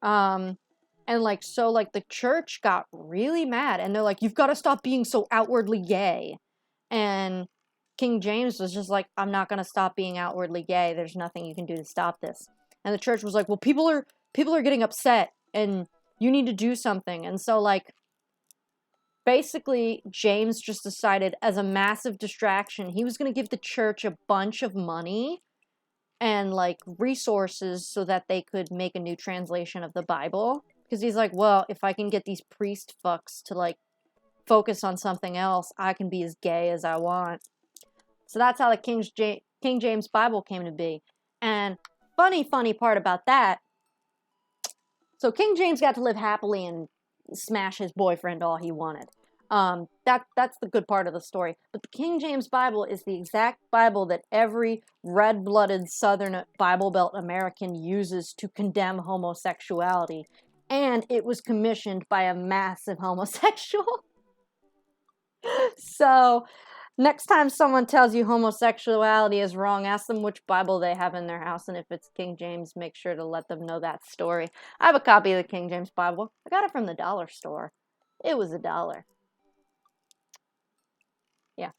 And, the church got really mad. And they're like, you've got to stop being so outwardly gay. And King James was just like, I'm not going to stop being outwardly gay. There's nothing you can do to stop this. And the church was like, well, people are getting upset. And you need to do something. And so, basically, James just decided as a massive distraction, he was going to give the church a bunch of money and, resources so that they could make a new translation of the Bible. Because he's like, well, if I can get these priest fucks to, focus on something else, I can be as gay as I want. So that's how the King James Bible came to be. And funny part about that, so King James got to live happily and smash his boyfriend all he wanted. That's the good part of the story. But the King James Bible is the exact Bible that every red-blooded Southern Bible Belt American uses to condemn homosexuality. And it was commissioned by a massive homosexual. So, next time someone tells you homosexuality is wrong, ask them which Bible they have in their house, and if it's King James, make sure to let them know that story. I have a copy of the King James Bible. I got it from the dollar store. It was $1. Yeah.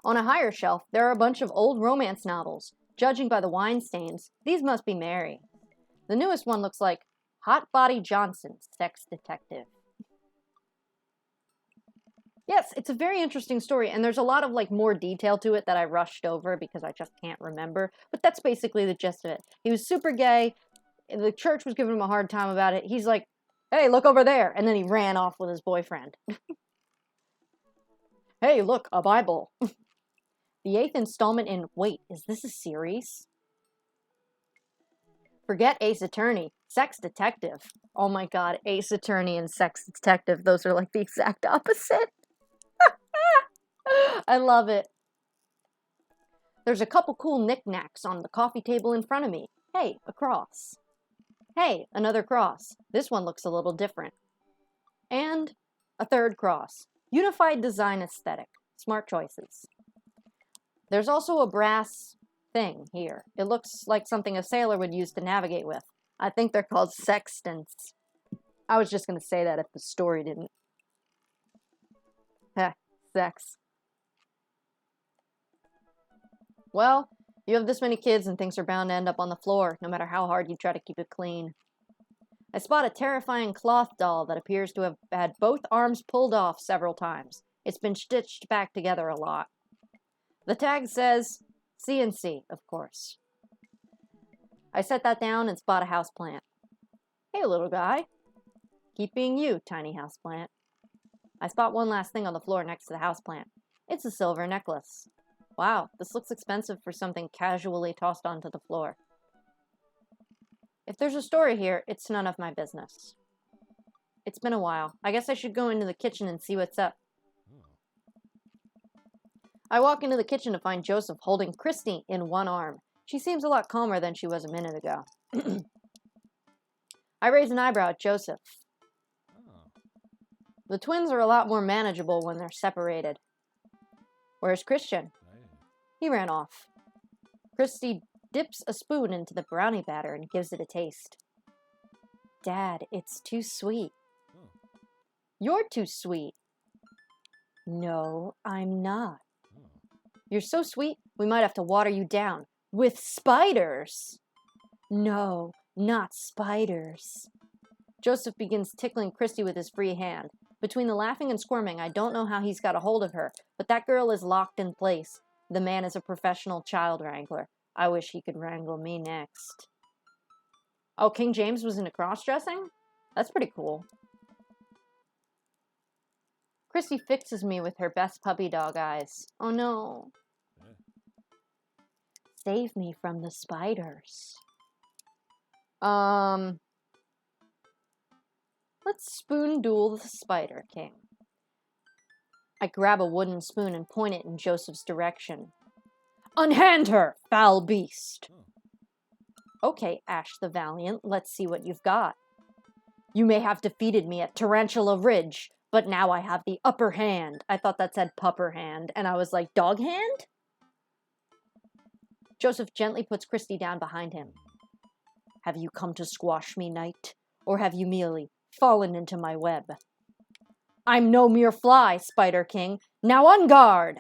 On a higher shelf, there are a bunch of old romance novels. Judging by the wine stains, these must be Mary. The newest one looks like Hot Body Johnson, Sex Detective. Yes, it's a very interesting story, and there's a lot of like more detail to it that I rushed over because I just can't remember. But that's basically the gist of it. He was super gay. The church was giving him a hard time about it. He's like, "Hey, look over there," and then he ran off with his boyfriend. Hey, look, a Bible. The 8th installment in. Wait, is this a series? Forget Ace Attorney. Sex Detective. Oh my god, Ace Attorney and Sex Detective. Those are like the exact opposite. I love it. There's a couple cool knickknacks on the coffee table in front of me. Hey, a cross. Hey, another cross. This one looks a little different. And a third cross. Unified design aesthetic. Smart choices. There's also a brass thing here. It looks like something a sailor would use to navigate with. I think they're called sextants. I was just going to say that if the story didn't. Heh, sex. Well, you have this many kids and things are bound to end up on the floor, no matter how hard you try to keep it clean. I spot a terrifying cloth doll that appears to have had both arms pulled off several times. It's been stitched back together a lot. The tag says CNC, of course. I set that down and spot a houseplant. Hey, little guy. Keep being you, tiny houseplant. I spot one last thing on the floor next to the houseplant. It's a silver necklace. Wow, this looks expensive for something casually tossed onto the floor. If there's a story here, it's none of my business. It's been a while. I guess I should go into the kitchen and see what's up. I walk into the kitchen to find Joseph holding Christy in one arm. She seems a lot calmer than she was a minute ago. I raise an eyebrow at Joseph. The twins are a lot more manageable when they're separated. Where's Christian? He ran off. Christy dips a spoon into the brownie batter and gives it a taste. Dad, it's too sweet. You're too sweet. No, I'm not. You're so sweet, we might have to water you down. With spiders. No, not spiders. Joseph begins tickling Christy with his free hand. Between the laughing and squirming, I don't know how he's got a hold of her, but that girl is locked in place. The man is a professional child wrangler. I wish he could wrangle me next. Oh, King James was into cross-dressing? That's pretty cool. Christy fixes me with her best puppy dog eyes. Oh no. Save me from the spiders. Let's spoon duel the Spider King. I grab a wooden spoon and point it in Joseph's direction. Unhand her, foul beast! Okay, Ash the Valiant, let's see what you've got. You may have defeated me at Tarantula Ridge, but now I have the upper hand. I thought that said pupper hand, and I was like, dog hand? Joseph gently puts Christy down behind him. Have you come to squash me, knight, or have you merely fallen into my web? I'm no mere fly, Spider King. Now on guard!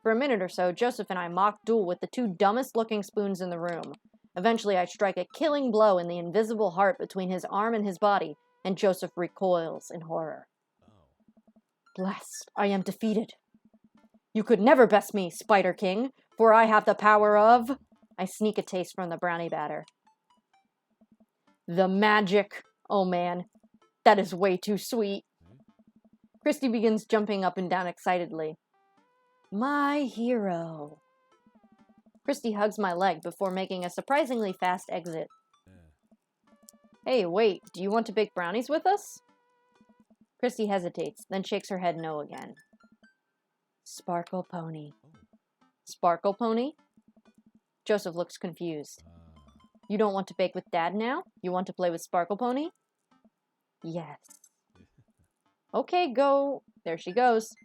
For a minute or so, Joseph and I mock duel with the two dumbest-looking spoons in the room. Eventually, I strike a killing blow in the invisible heart between his arm and his body, and Joseph recoils in horror. Blessed, I am defeated. You could never best me, Spider King, for I have the power of... I sneak a taste from the brownie batter. The magic. Oh man, that is way too sweet. Christy begins jumping up and down excitedly. My hero. Christy hugs my leg before making a surprisingly fast exit. Hey, wait, do you want to bake brownies with us? Christy hesitates, then shakes her head no again. Sparkle Pony. Sparkle Pony? Joseph looks confused. You don't want to bake with Dad now? You want to play with Sparkle Pony? Yes. Okay, go. There she goes.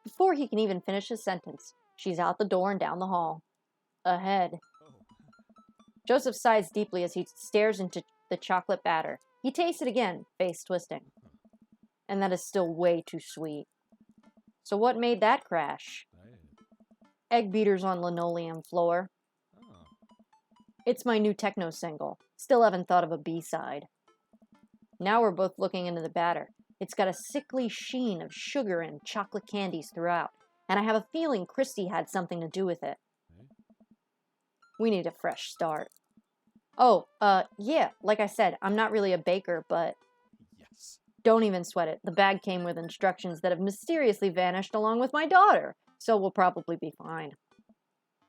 Before he can even finish his sentence, she's out the door and down the hall. Ahead. Joseph sighs deeply as he stares into the chocolate batter. He tastes it again, face twisting. And that is still way too sweet. So what made that crash? Egg beaters on linoleum floor. It's my new techno single. Still haven't thought of a B-side. Now we're both looking into the batter. It's got a sickly sheen of sugar and chocolate candies throughout, and I have a feeling Christy had something to do with it. We need a fresh start. Oh, yeah, like I said, I'm not really a baker, but... Yes. Don't even sweat it. The bag came with instructions that have mysteriously vanished along with my daughter, so we'll probably be fine.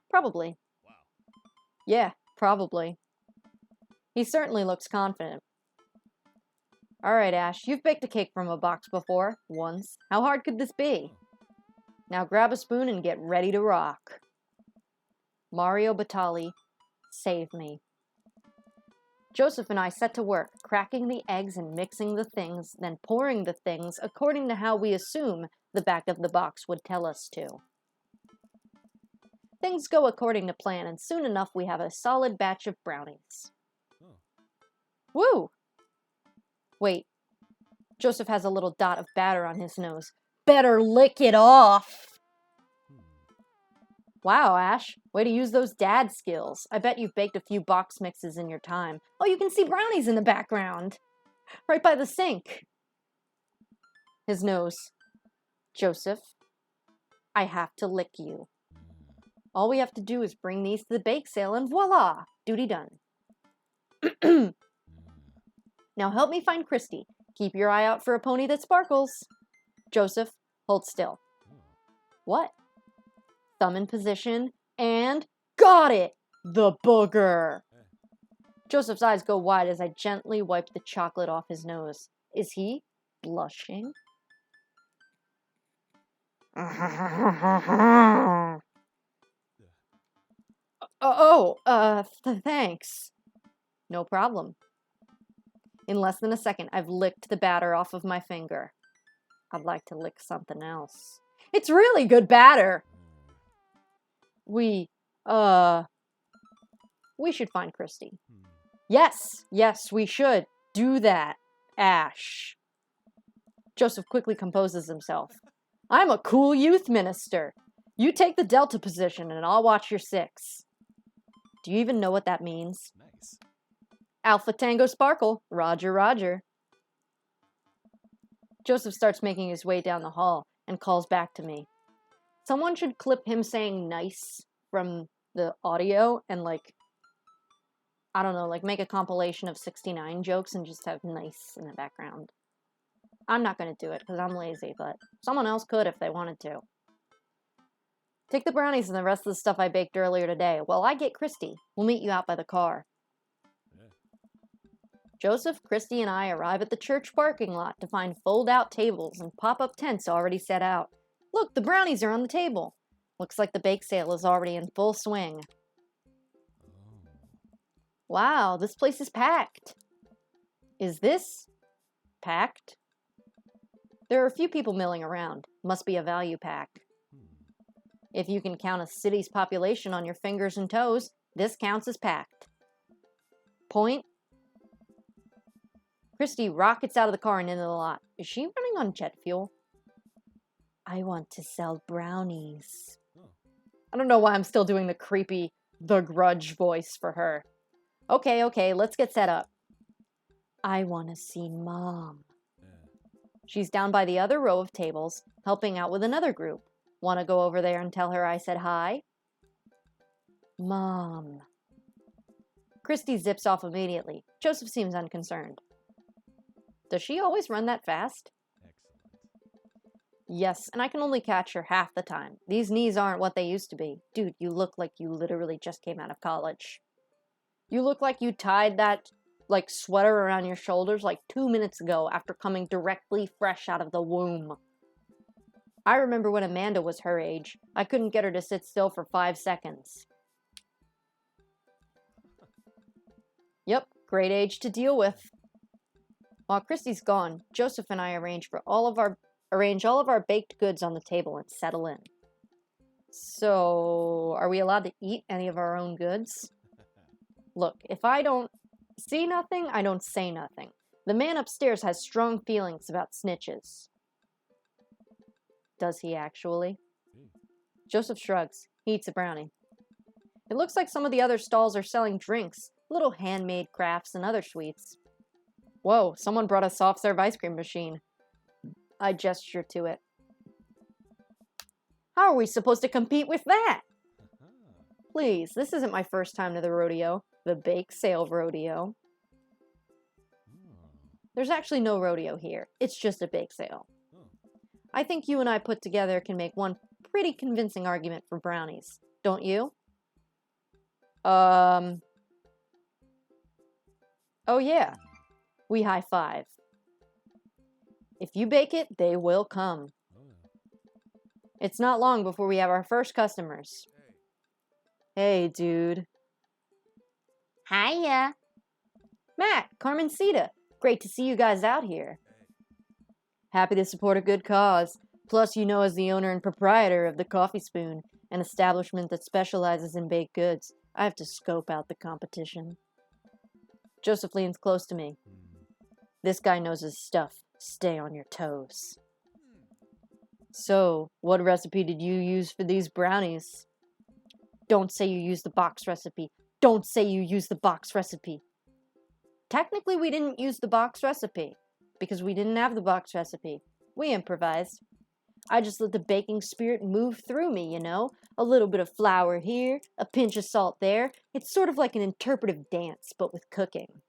Probably. Wow. Yeah, probably. He certainly looks confident. Alright, Ash, you've baked a cake from a box before, once. How hard could this be? Now grab a spoon and get ready to rock. Mario Batali, save me. Joseph and I set to work, cracking the eggs and mixing the things, then pouring the things according to how we assume the back of the box would tell us to. Things go according to plan, and soon enough we have a solid batch of brownies. Oh. Woo! Wait, Joseph has a little dot of batter on his nose. Better lick it off! Wow, Ash, way to use those dad skills. I bet you've baked a few box mixes in your time. Oh, you can see brownies in the background. Right by the sink. His nose. Joseph, I have to lick you. All we have to do is bring these to the bake sale and voila! Duty done. Now help me find Christy. Keep your eye out for a pony that sparkles. Joseph, hold still. What? Thumb in position, and got it! The booger! Joseph's eyes go wide as I gently wipe the chocolate off his nose. Is he blushing? Thanks. No problem. In less than a second, I've licked the batter off of my finger. I'd like to lick something else. It's really good batter! We should find Christy. Yes, we should. Do that, Ash. Joseph quickly composes himself. I'm a cool youth minister. You take the Delta position and I'll watch your 6. Do you even know what that means? Nice. Alpha Tango Sparkle. Roger, roger. Joseph starts making his way down the hall and calls back to me. Someone should clip him saying nice from the audio and, like, I don't know, like make a compilation of 69 jokes and just have nice in the background. I'm not going to do it because I'm lazy, but someone else could if they wanted to. Take the brownies and the rest of the stuff I baked earlier today. While I get Christy, we'll meet you out by the car. Yeah. Joseph, Christy, and I arrive at the church parking lot to find fold-out tables and pop-up tents already set out. Look, the brownies are on the table. Looks like the bake sale is already in full swing. Oh. Wow, this place is packed. Is this packed? There are a few people milling around. Must be a value pack. If you can count a city's population on your fingers and toes, this counts as packed. Point. Christy rockets out of the car and into the lot. Is she running on jet fuel? I want to sell brownies. Oh. I don't know why I'm still doing the creepy The Grudge voice for her. Okay, let's get set up. I want to see Mom. Yeah. She's down by the other row of tables, helping out with another group. Want to go over there and tell her I said hi? Mom. Christy zips off immediately. Joseph seems unconcerned. Does she always run that fast? Excellent. Yes, and I can only catch her half the time. These knees aren't what they used to be. Dude, you look like you literally just came out of college. You look like you tied that, like, sweater around your shoulders like 2 minutes ago after coming directly fresh out of the womb. I remember when Amanda was her age. I couldn't get her to sit still for 5 seconds. Yep, great age to deal with. While Christy's gone, Joseph and I arrange all of our baked goods on the table and settle in. So, are we allowed to eat any of our own goods? Look, if I don't see nothing, I don't say nothing. The man upstairs has strong feelings about snitches. Does he actually? Joseph shrugs. He eats a brownie. It looks like some of the other stalls are selling drinks, little handmade crafts, and other sweets. Whoa, someone brought a soft serve ice cream machine. I gesture to it. How are we supposed to compete with that? Please, this isn't my first time to the rodeo. The bake sale rodeo. There's actually no rodeo here. It's just a bake sale. I think you and I put together can make one pretty convincing argument for brownies. Don't you? Oh yeah. We high five. If you bake it, they will come. It's not long before we have our first customers. Hey, dude. Hiya. Matt, Carmencita. Great to see you guys out here. Happy to support a good cause. Plus, you know, as the owner and proprietor of the Coffee Spoon, an establishment that specializes in baked goods, I have to scope out the competition. Joseph leans close to me. This guy knows his stuff. Stay on your toes. So, what recipe did you use for these brownies? Don't say you used the box recipe. Don't say you used the box recipe. Technically, we didn't use the box recipe because we didn't have the box recipe. We improvised. I just let the baking spirit move through me, you know? A little bit of flour here, a pinch of salt there. It's sort of like an interpretive dance, but with cooking.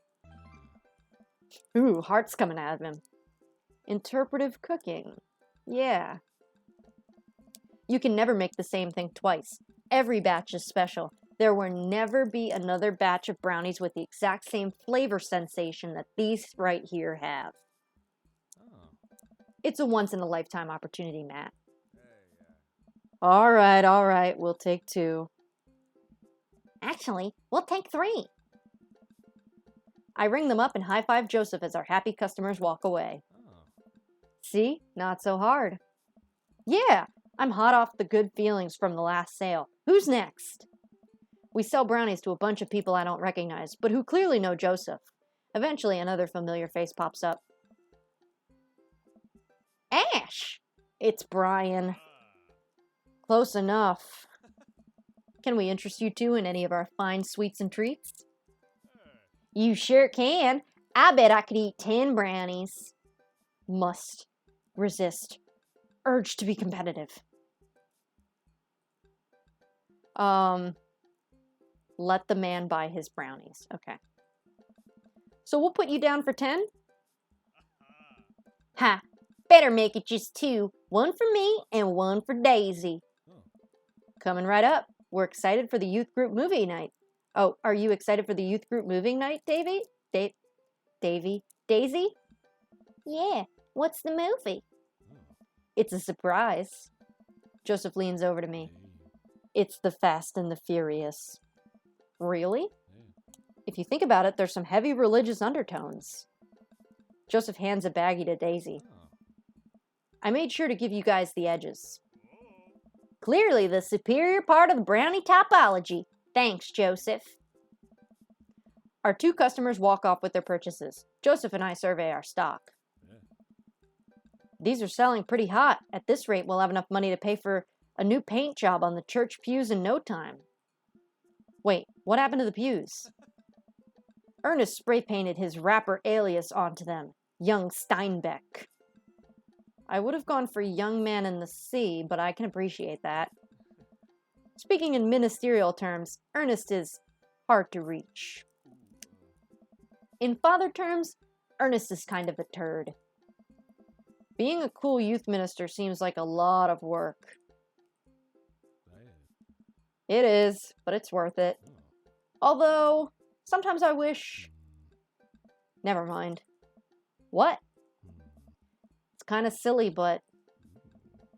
Ooh, heart's coming out of him. Interpretive cooking. Yeah. You can never make the same thing twice. Every batch is special. There will never be another batch of brownies with the exact same flavor sensation that these right here have. It's a once-in-a-lifetime opportunity, Matt. All right, we'll take 2. Actually, we'll take 3. I ring them up and high-five Joseph as our happy customers walk away. See? Not so hard. Yeah, I'm hot off the good feelings from the last sale. Who's next? We sell brownies to a bunch of people I don't recognize, but who clearly know Joseph. Eventually, another familiar face pops up. Ash! It's Brian. Close enough. Can we interest you two in any of our fine sweets and treats? You sure can. I bet I could eat 10 brownies. Must. Resist. Urge to be competitive. Let the man buy his brownies. Okay. So we'll put you down for 10? Ha! Better make it just 2. One for me and one for Daisy. Coming right up. We're excited for the youth group movie night. Oh, are you excited for the youth group movie night, Davy? Daisy? Yeah. What's the movie? It's a surprise. Joseph leans over to me. It's The Fast and the Furious. Really? If you think about it, there's some heavy religious undertones. Joseph hands a baggie to Daisy. I made sure to give you guys the edges. Clearly the superior part of the brownie topology. Thanks, Joseph. Our 2 customers walk off with their purchases. Joseph and I survey our stock. These are selling pretty hot. At this rate, we'll have enough money to pay for a new paint job on the church pews in no time. Wait, what happened to the pews? Ernest spray painted his rapper alias onto them. Young Steinbeck. I would have gone for Young Man in the Sea, but I can appreciate that. Speaking in ministerial terms, Ernest is hard to reach. In father terms, Ernest is kind of a turd. Being a cool youth minister seems like a lot of work. It is, but it's worth it. Although, sometimes I wish... Never mind. What? It's kind of silly, but...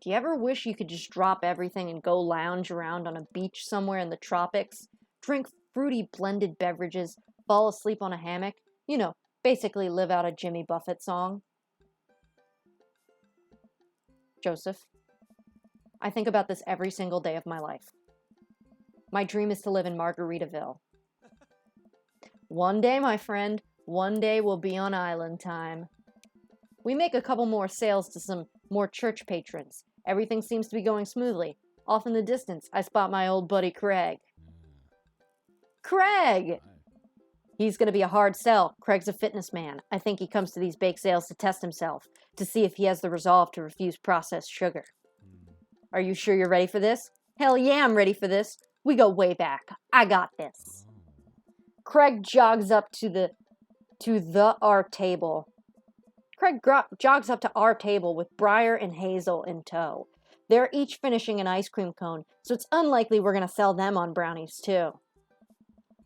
Do you ever wish you could just drop everything and go lounge around on a beach somewhere in the tropics? Drink fruity blended beverages, fall asleep on a hammock? You know, basically live out a Jimmy Buffett song. Joseph, I think about this every single day of my life. My dream is to live in Margaritaville. One day, my friend, one day we'll be on island time. We make a couple more sales to some more church patrons. Everything seems to be going smoothly. Off in the distance, I spot my old buddy Craig. Craig! He's going to be a hard sell. Craig's a fitness man. I think he comes to these bake sales to test himself, to see if he has the resolve to refuse processed sugar. Are you sure you're ready for this? Hell yeah, I'm ready for this. We go way back. I got this. Craig jogs up to our table. Jogs up to our table with Briar and Hazel in tow. They're each finishing an ice cream cone, so it's unlikely we're going to sell them on brownies too.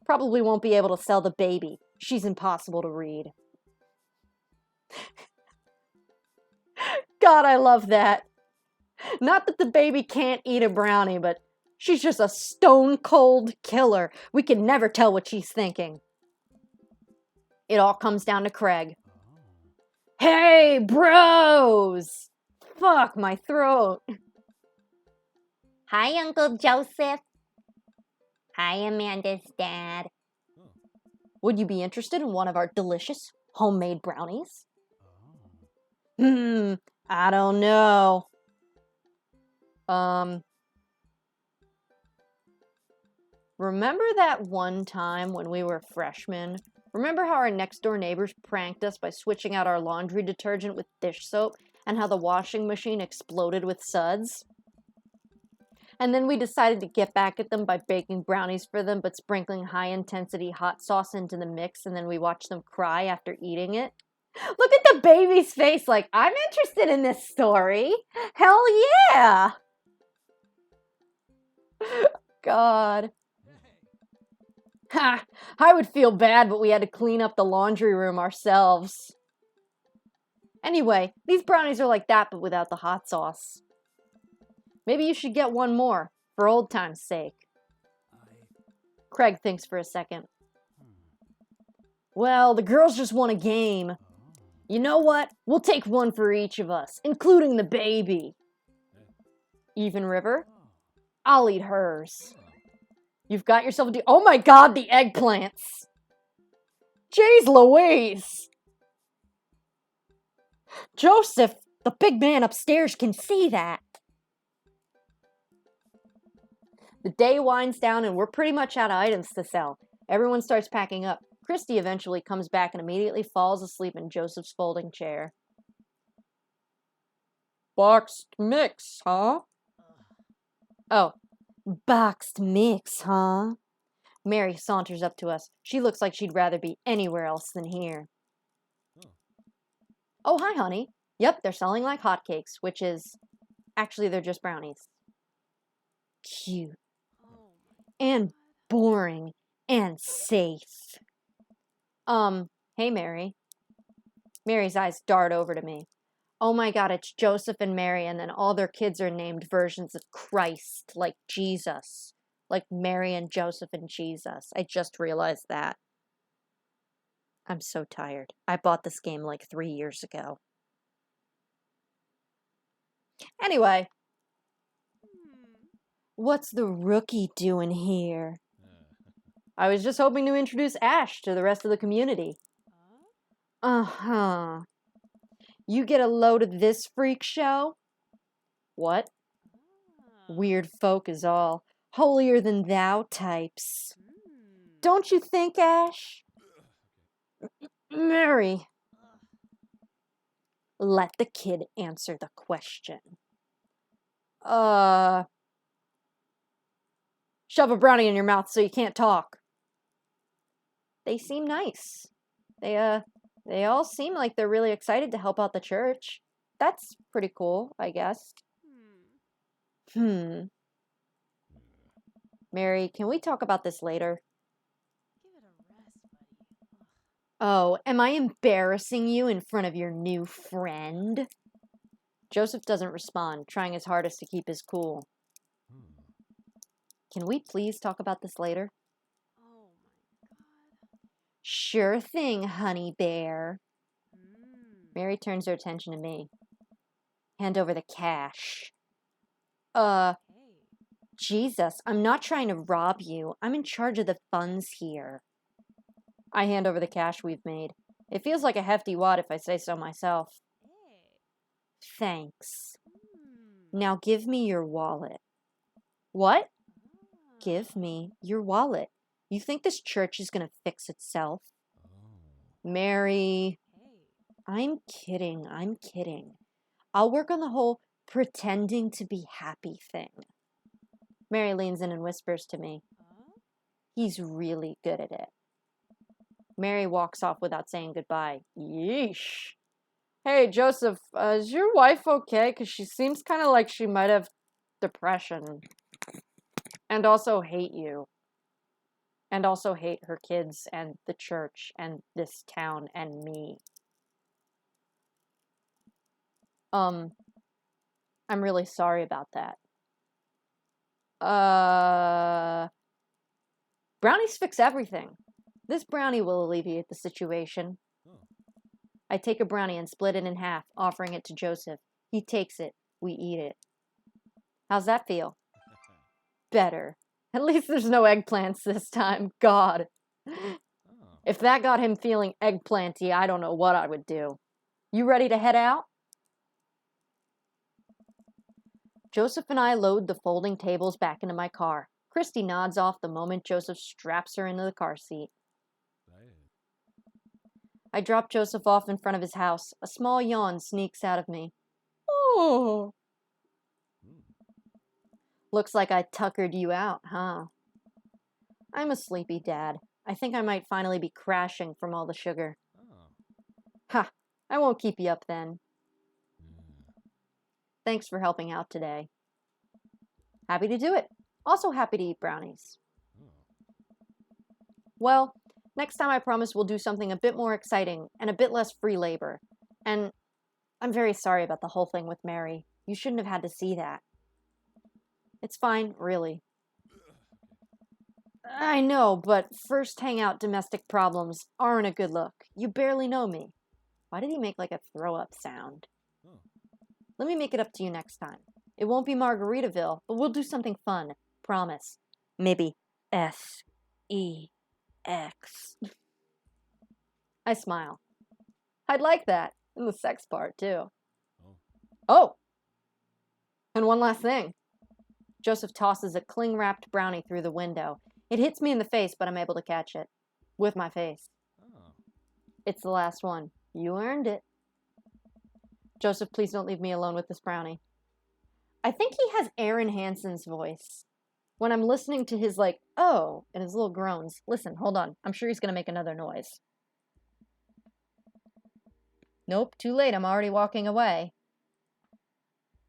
Probably won't be able to sell the baby. She's impossible to read. God, I love that. Not that the baby can't eat a brownie, but she's just a stone cold killer. We can never tell what she's thinking. It all comes down to Craig. Hey, bros! Fuck my throat. Hi, Uncle Joseph. Hi, Amanda's dad. Would you be interested in one of our delicious homemade brownies? I don't know. Remember that one time when we were freshmen? Remember how our next door neighbors pranked us by switching out our laundry detergent with dish soap and how the washing machine exploded with suds? And then we decided to get back at them by baking brownies for them but sprinkling high-intensity hot sauce into the mix, and then we watched them cry after eating it. Look at the baby's face like, I'm interested in this story. Hell yeah! God. Ha! I would feel bad, but we had to clean up the laundry room ourselves. Anyway, these brownies are like that, but without the hot sauce. Maybe you should get one more, for old time's sake. Craig thinks for a second. Well, the girls just want a game. You know what? We'll take one for each of us, including the baby. Even River? I'll eat hers. You've got yourself a deal. Oh my god, the eggplants! Jeez Louise! Joseph, the big man upstairs can see that. The day winds down and we're pretty much out of items to sell. Everyone starts packing up. Christy eventually comes back and immediately falls asleep in Joseph's folding chair. Boxed mix, huh? Oh, boxed mix, huh? Mary saunters up to us. She looks like she'd rather be anywhere else than here. Oh, hi, honey. Yep, they're selling like hotcakes, which is... Actually, they're just brownies. Cute. And boring. And safe. Hey, Mary. Mary's eyes dart over to me. Oh my god, it's Joseph and Mary, and then all their kids are named versions of Christ, like Jesus. Like Mary and Joseph and Jesus. I just realized that. I'm so tired. I bought this game like 3 years ago. Anyway. What's the rookie doing here? I was just hoping to introduce Ash to the rest of the community. Uh-huh. You get a load of this freak show? What? Weird folk is all. Holier than thou types. Don't you think, Ash? Mary. Let the kid answer the question. Shove a brownie in your mouth so you can't talk. They seem nice. They all seem like they're really excited to help out the church. That's pretty cool, I guess. Mary, can we talk about this later? Oh, am I embarrassing you in front of your new friend? Joseph doesn't respond, trying his hardest to keep his cool. Can we please talk about this later? Sure thing, honey bear. Mary turns her attention to me. Hand over the cash. Jesus, I'm not trying to rob you. I'm in charge of the funds here. I hand over the cash we've made. It feels like a hefty wad if I say so myself. Thanks. Now give me your wallet. What? Give me your wallet. You think this church is gonna fix itself? Oh. Mary, I'm kidding. I'm kidding. I'll work on the whole pretending to be happy thing. Mary leans in and whispers to me. He's really good at it. Mary walks off without saying goodbye. Yeesh. Hey, Joseph, is your wife okay? Because she seems kind of like she might have depression. And also hate you. And also hate her kids and the church and this town and me. I'm really sorry about that. Brownies fix everything. This brownie will alleviate the situation. Oh. I take a brownie and split it in half, offering it to Joseph. He takes it. We eat it. How's that feel? Better. At least there's no eggplants this time. God. Oh. If that got him feeling eggplanty, I don't know what I would do. You ready to head out? Joseph and I load the folding tables back into my car. Christy nods off the moment Joseph straps her into the car seat. Right. I drop Joseph off in front of his house. A small yawn sneaks out of me. Oh. Looks like I tuckered you out, huh? I'm a sleepy dad. I think I might finally be crashing from all the sugar. Oh. Ha! I won't keep you up then. Yeah. Thanks for helping out today. Happy to do it. Also happy to eat brownies. Oh. Well, next time I promise we'll do something a bit more exciting and a bit less free labor. And I'm very sorry about the whole thing with Mary. You shouldn't have had to see that. It's fine, really. I know, but first hangout domestic problems aren't a good look. You barely know me. Why did he make like a throw-up sound? Oh. Let me make it up to you next time. It won't be Margaritaville, but we'll do something fun. Promise. Maybe S-E-X. I smile. I'd like that. And the sex part, too. Oh. Oh! And one last thing. Joseph tosses a cling-wrapped brownie through the window. It hits me in the face, but I'm able to catch it. With my face. Oh. It's the last one. You earned it. Joseph, please don't leave me alone with this brownie. I think he has Aaron Hansen's voice. When I'm listening to his, like, oh, and his little groans. Listen, hold on. I'm sure he's going to make another noise. Nope, too late. I'm already walking away.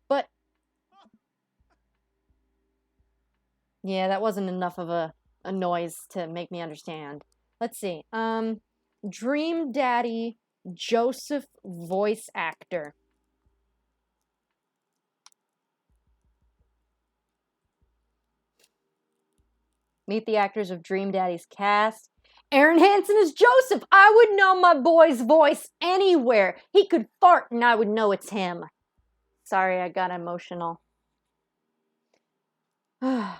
But, yeah, that wasn't enough of a noise to make me understand. Let's see. Dream Daddy Joseph voice actor. Meet the actors of Dream Daddy's cast. Aaron Hansen is Joseph. I would know my boy's voice anywhere. He could fart and I would know it's him. Sorry, I got emotional. Oh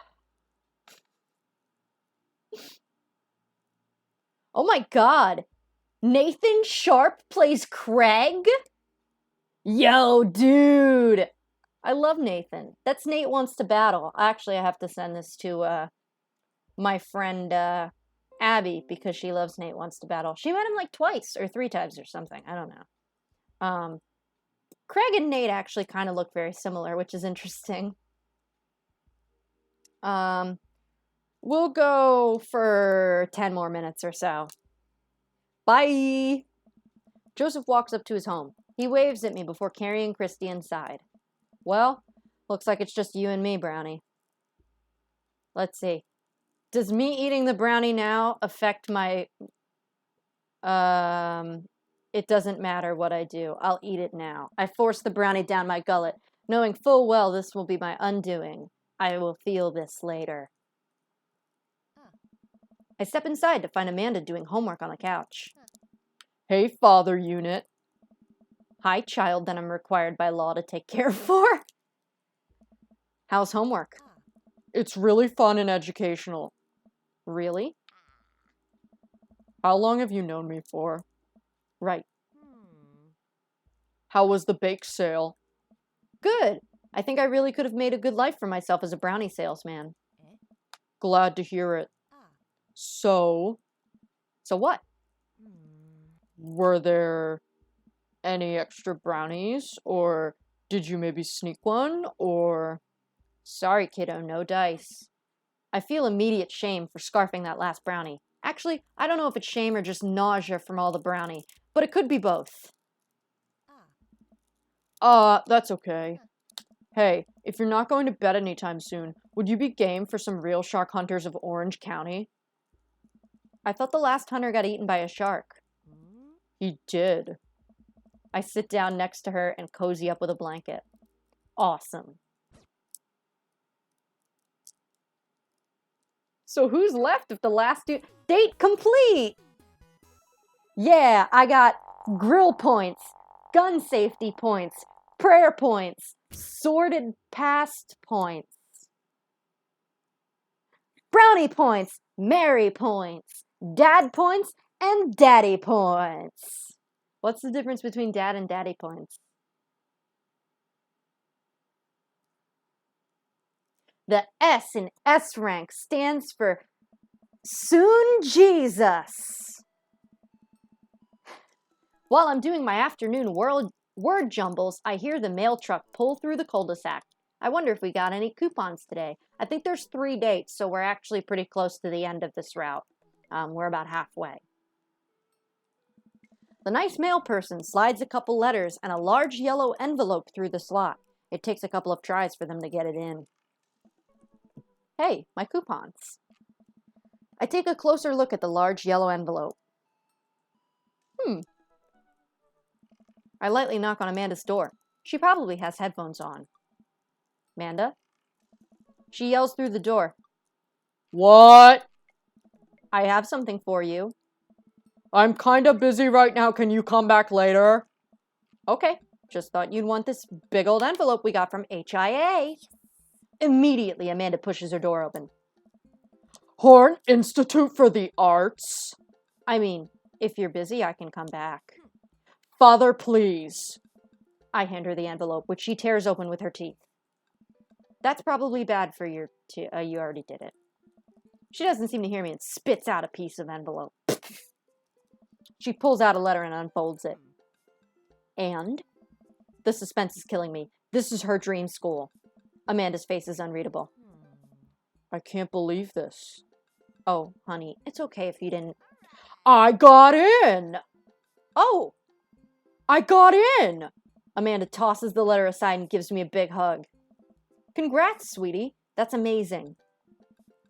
my God. Nathan Sharp plays Craig? Yo, dude. I love Nathan. That's Nate Wants to Battle. Actually, I have to send this to my friend Abby because she loves Nate Wants to Battle. She met him like twice or 3 times or something. I don't know. Craig and Nate actually kind of look very similar, which is interesting. We'll go for 10 more minutes or so. Bye! Joseph walks up to his home. He waves at me before carrying Christy inside. Well, looks like it's just you and me, Brownie. Let's see. Does me eating the brownie now affect my... It doesn't matter what I do. I'll eat it now. I force the brownie down my gullet, knowing full well this will be my undoing. I will feel this later. I step inside to find Amanda doing homework on the couch. Hey, father unit. Hi, child that I'm required by law to take care for. How's homework? It's really fun and educational. Really? How long have you known me for? Right. How was the bake sale? Good. I think I really could have made a good life for myself as a brownie salesman. Glad to hear it. So, So what? were there any extra brownies? Or did you maybe sneak one? Or... Sorry, kiddo, no dice. I feel immediate shame for scarfing that last brownie. Actually, I don't know if it's shame or just nausea from all the brownie, but it could be both. That's okay. Hey, if you're not going to bed anytime soon, would you be game for some real shark hunters of Orange County? I thought the last hunter got eaten by a shark. He did. I sit down next to her and cozy up with a blanket. Awesome. So who's left if the last date complete? Yeah, I got grill points, gun safety points, prayer points, sorted past points, brownie points, Mary points, dad points, and daddy points. What's the difference between dad and daddy points? The S in S rank stands for Soon Jesus. While I'm doing my afternoon word jumbles, I hear the mail truck pull through the cul-de-sac. I wonder if we got any coupons today. I think there's 3 dates, so we're actually pretty close to the end of this route. We're about halfway. The nice mail person slides a couple letters and a large yellow envelope through the slot. It takes a couple of tries for them to get it in. Hey, my coupons. I take a closer look at the large yellow envelope. I lightly knock on Amanda's door. She probably has headphones on. Amanda? She yells through the door. What? I have something for you. I'm kinda busy right now. Can you come back later? Okay, just thought you'd want this big old envelope we got from HIA. Immediately, Amanda pushes her door open. Horn Institute for the Arts? I mean, if you're busy, I can come back. Father, please. I hand her the envelope, which she tears open with her teeth. That's probably bad for your you already did it. She doesn't seem to hear me and spits out a piece of envelope. She pulls out a letter and unfolds it. And? The suspense is killing me. This is her dream school. Amanda's face is unreadable. I can't believe this. Oh, honey, it's okay if you didn't. I got in! Oh! I got in! Amanda tosses the letter aside and gives me a big hug. Congrats, sweetie. That's amazing.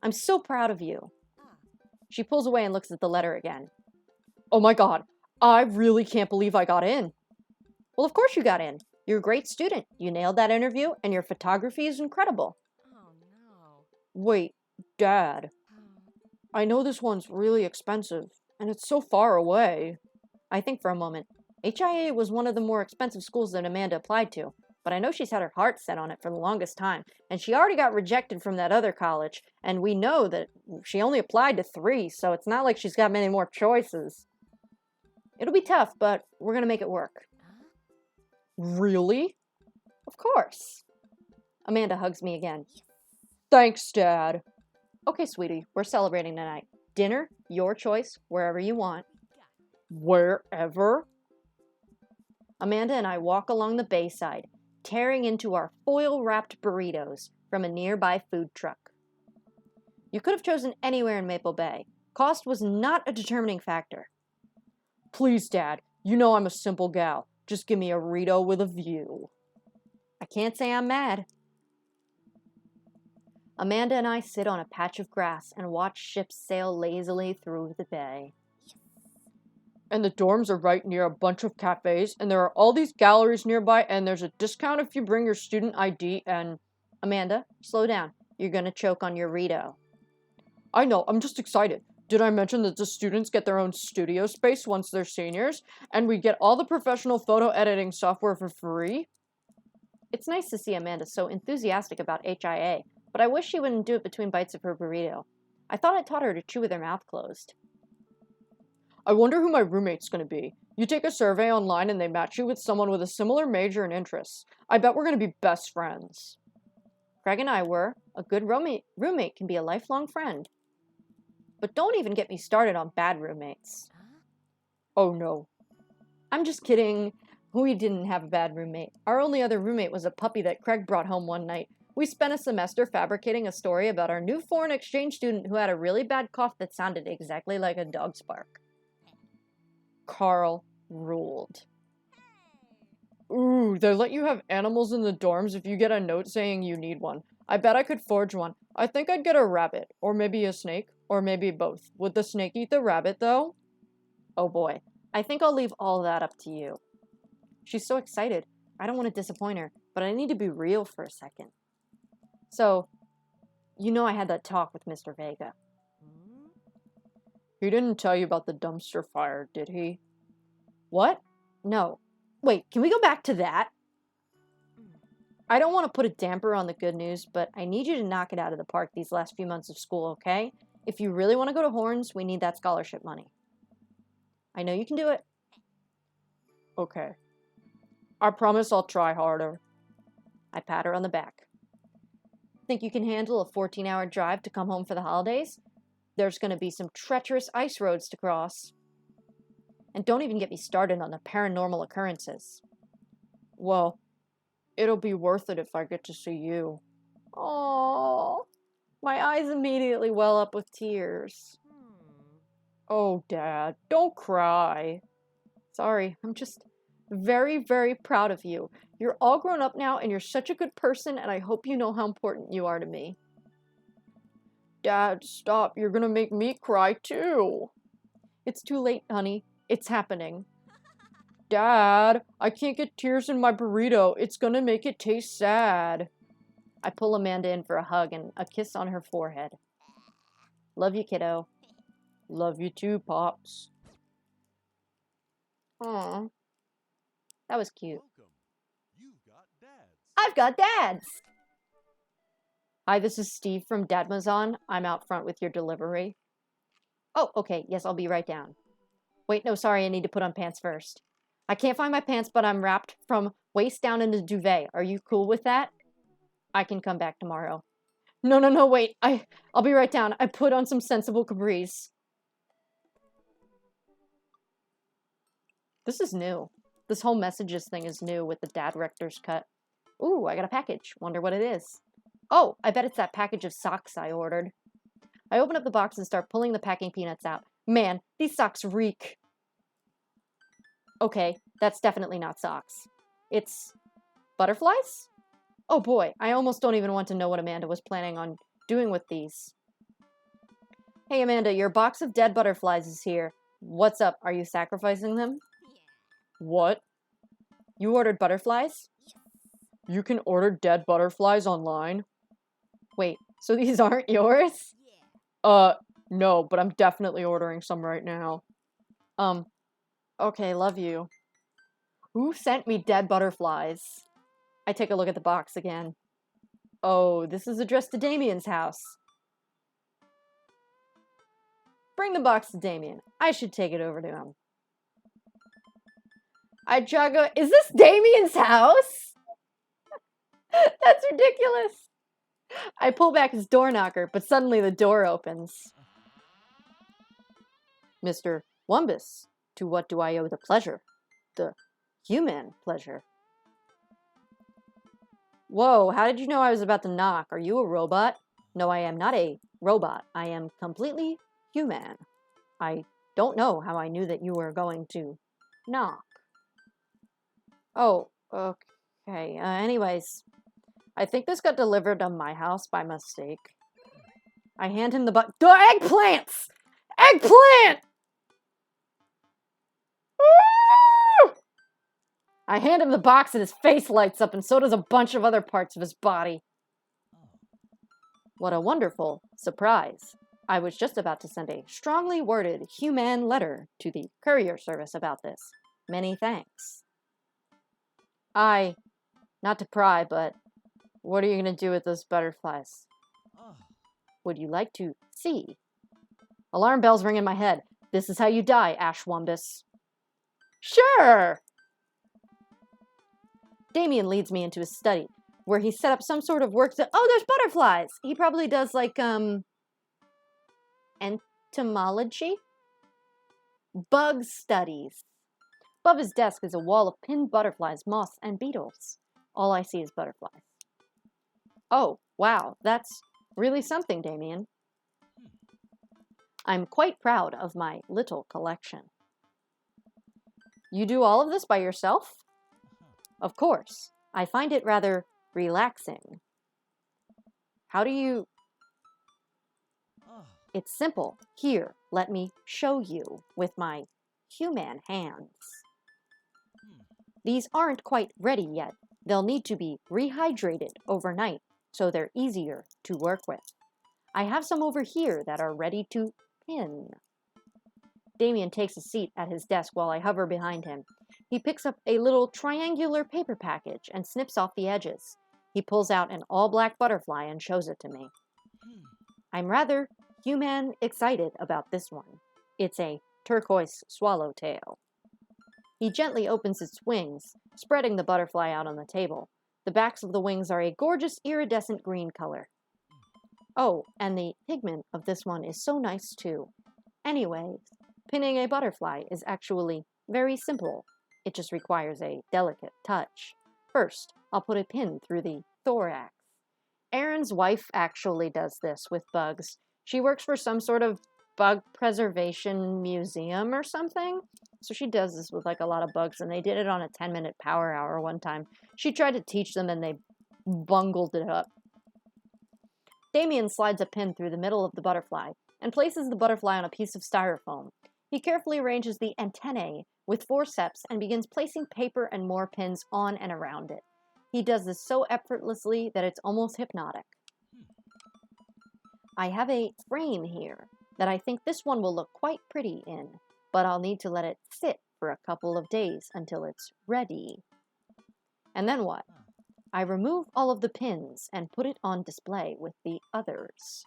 I'm so proud of you. She pulls away and looks at the letter again. Oh my god, I really can't believe I got in. Well, of course you got in. You're a great student. You nailed that interview, and your photography is incredible. Oh no. Wait, Dad. I know this one's really expensive, and it's so far away. I think for a moment. HIA was one of the more expensive schools that Amanda applied to, but I know she's had her heart set on it for the longest time, and she already got rejected from that other college, and we know that she only applied to 3, so it's not like she's got many more choices. It'll be tough, but we're gonna make it work. Really? Of course. Amanda hugs me again. Thanks, Dad. Okay, sweetie, we're celebrating tonight. Dinner, your choice, wherever you want. Wherever? Amanda and I walk along the bayside, tearing into our foil-wrapped burritos from a nearby food truck. You could have chosen anywhere in Maple Bay. Cost was not a determining factor. Please, Dad. You know I'm a simple gal. Just give me a Rito with a view. I can't say I'm mad. Amanda and I sit on a patch of grass and watch ships sail lazily through the bay. And the dorms are right near a bunch of cafes, and there are all these galleries nearby, and there's a discount if you bring your student ID, and... Amanda, slow down. You're gonna choke on your Rito. I know, I'm just excited. Did I mention that the students get their own studio space once they're seniors, and we get all the professional photo editing software for free? It's nice to see Amanda so enthusiastic about HIA, but I wish she wouldn't do it between bites of her burrito. I thought I taught her to chew with her mouth closed. I wonder who my roommate's gonna be. You take a survey online and they match you with someone with a similar major and interests. I bet we're gonna be best friends. Craig and I were. A good roommate can be a lifelong friend. but don't even get me started on bad roommates. Oh no. I'm just kidding. We didn't have a bad roommate. Our only other roommate was a puppy that Craig brought home one night. We spent a semester fabricating a story about our new foreign exchange student who had a really bad cough that sounded exactly like a dog's bark. Carl ruled. Ooh, they let you have animals in the dorms if you get a note saying you need one. I bet I could forge one. I think I'd get a rabbit, or maybe a snake, or maybe both. Would the snake eat the rabbit, though? Oh boy. I think I'll leave all that up to you. She's so excited. I don't want to disappoint her, but I need to be real for a second. So, you know I had that talk with Mr. Vega. He didn't tell you about the dumpster fire, did he? What? No. Wait, can we go back to that? I don't want to put a damper on the good news, but I need you to knock it out of the park these last few months of school, okay? If you really want to go to Horns, we need that scholarship money. I know you can do it. Okay. I promise I'll try harder. I pat her on the back. Think you can handle a 14-hour drive to come home for the holidays? There's going to be some treacherous ice roads to cross. And don't even get me started on the paranormal occurrences. Well, it'll be worth it if I get to see you. Oh, my eyes immediately well up with tears. Oh, Dad, don't cry. Sorry, I'm just very, very proud of you. You're all grown up now, and you're such a good person, and I hope you know how important you are to me. Dad, stop. You're gonna make me cry, too. It's too late, honey. It's happening. Dad, I can't get tears in my burrito. It's gonna make it taste sad. I pull Amanda in for a hug and a kiss on her forehead. Love you, kiddo. Love you too, Pops. Aw. That was cute. Welcome. You've got dads. I've got dads! Hi, this is Steve from Dadmazon. I'm out front with your delivery. Oh, okay. Yes, I'll be right down. Wait, no, sorry. I need to put on pants first. I can't find my pants, but I'm wrapped from waist down in the duvet. Are you cool with that? I can come back tomorrow. No, wait. I'll be right down. I put on some sensible capris. This is new. This whole messages thing is new with the dad rector's cut. Ooh, I got a package. Wonder what it is. Oh, I bet it's that package of socks I ordered. I open up the box and start pulling the packing peanuts out. Man, these socks reek. Okay, that's definitely not socks. It's butterflies? Oh boy, I almost don't even want to know what Amanda was planning on doing with these. Hey Amanda, your box of dead butterflies is here. What's up? Are you sacrificing them? What? You ordered butterflies? You can order dead butterflies online? Wait, so these aren't yours? No, but I'm definitely ordering some right now. Okay, love you. Who sent me dead butterflies? I take a look at the box again. Oh, this is addressed to Damien's house. Bring the box to Damien. I should take it over to him. I jog. Is this Damien's house? That's ridiculous. I pull back his door knocker, but suddenly the door opens. Mr. Wumbus, to what do I owe the pleasure? The human pleasure. Whoa, how did you know I was about to knock? Are you a robot? No, I am not a robot. I am completely human. I don't know how I knew that you were going to knock. Oh, okay. Anyways, I think this got delivered to my house by mistake. I hand him the eggplants! Eggplant! Woo! I hand him the box and his face lights up, and so does a bunch of other parts of his body. What a wonderful surprise. I was just about to send a strongly worded human letter to the courier service about this. Many thanks. Not to pry, but what are you going to do with those butterflies? Would you like to see? Alarm bells ring in my head. This is how you die, Ash Wumbus. Sure! Damien leads me into his study, where he set up some sort of work oh, there's butterflies! He probably does, like, antique Entomology? Bug studies. Above his desk is a wall of pinned butterflies, moths, and beetles. All I see is butterflies. Oh, wow, that's really something, Damien. I'm quite proud of my little collection. You do all of this by yourself? Of course. I find it rather relaxing. How do you... It's simple. Here, let me show you with my human hands. These aren't quite ready yet. They'll need to be rehydrated overnight, so they're easier to work with. I have some over here that are ready to pin. Damien takes a seat at his desk while I hover behind him. He picks up a little triangular paper package and snips off the edges. He pulls out an all-black butterfly and shows it to me. I'm rather human excited about this one. It's a turquoise swallowtail. He gently opens its wings, spreading the butterfly out on the table. The backs of the wings are a gorgeous iridescent green color. Oh, and the pigment of this one is so nice too. Anyways, pinning a butterfly is actually very simple. It just requires a delicate touch. First, I'll put a pin through the thorax. Aaron's wife actually does this with bugs. She works for some sort of bug preservation museum or something. So she does this with like a lot of bugs, and they did it on a 10-minute power hour one time. She tried to teach them and they bungled it up. Damien slides a pin through the middle of the butterfly and places the butterfly on a piece of styrofoam. He carefully arranges the antennae with forceps and begins placing paper and more pins on and around it. He does this so effortlessly that it's almost hypnotic. I have a frame here that I think this one will look quite pretty in, but I'll need to let it sit for a couple of days until it's ready. And then what? I remove all of the pins and put it on display with the others.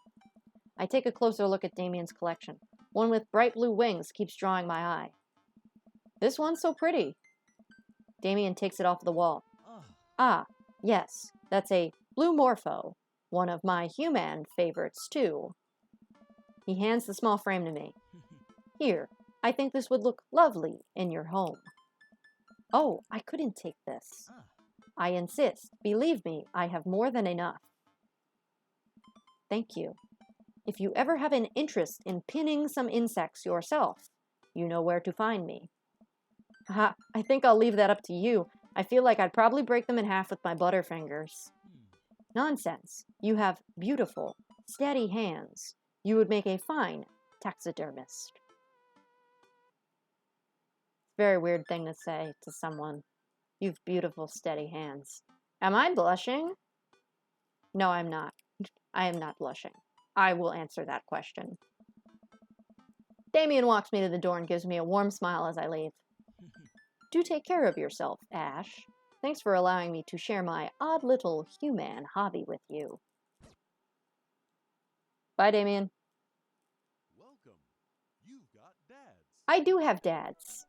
I take a closer look at Damien's collection. One with bright blue wings keeps drawing my eye. This one's so pretty. Damien takes it off the wall. Ah, yes, that's a blue morpho, one of my human favorites too. He hands the small frame to me. Here, I think this would look lovely in your home. Oh, I couldn't take this. I insist. Believe me, I have more than enough. Thank you. If you ever have an interest in pinning some insects yourself, you know where to find me. Haha, I think I'll leave that up to you. I feel like I'd probably break them in half with my butterfingers. Nonsense. You have beautiful, steady hands. You would make a fine taxidermist. Very weird thing to say to someone. You've beautiful, steady hands. Am I blushing? No, I'm not. I am not blushing. I will answer that question. Damien walks me to the door and gives me a warm smile as I leave. Do take care of yourself, Ash. Thanks for allowing me to share my odd little human hobby with you. Bye, Damien. Welcome. You've got dads. I do have dads.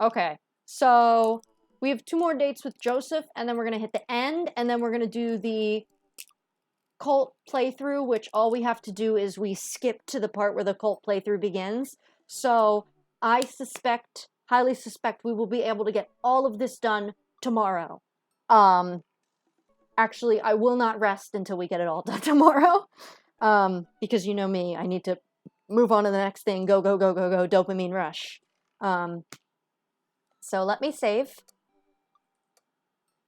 Okay, so we have 2 more dates with Joseph, and then we're going to hit the end, and then we're going to do the cult playthrough, which all we have to do is we skip to the part where the cult playthrough begins. So I suspect, highly suspect, we will be able to get all of this done tomorrow. Actually, I will not rest until we get it all done tomorrow. Because you know me, I need to move on to the next thing. Go, go, go, go, go, dopamine rush. So let me save.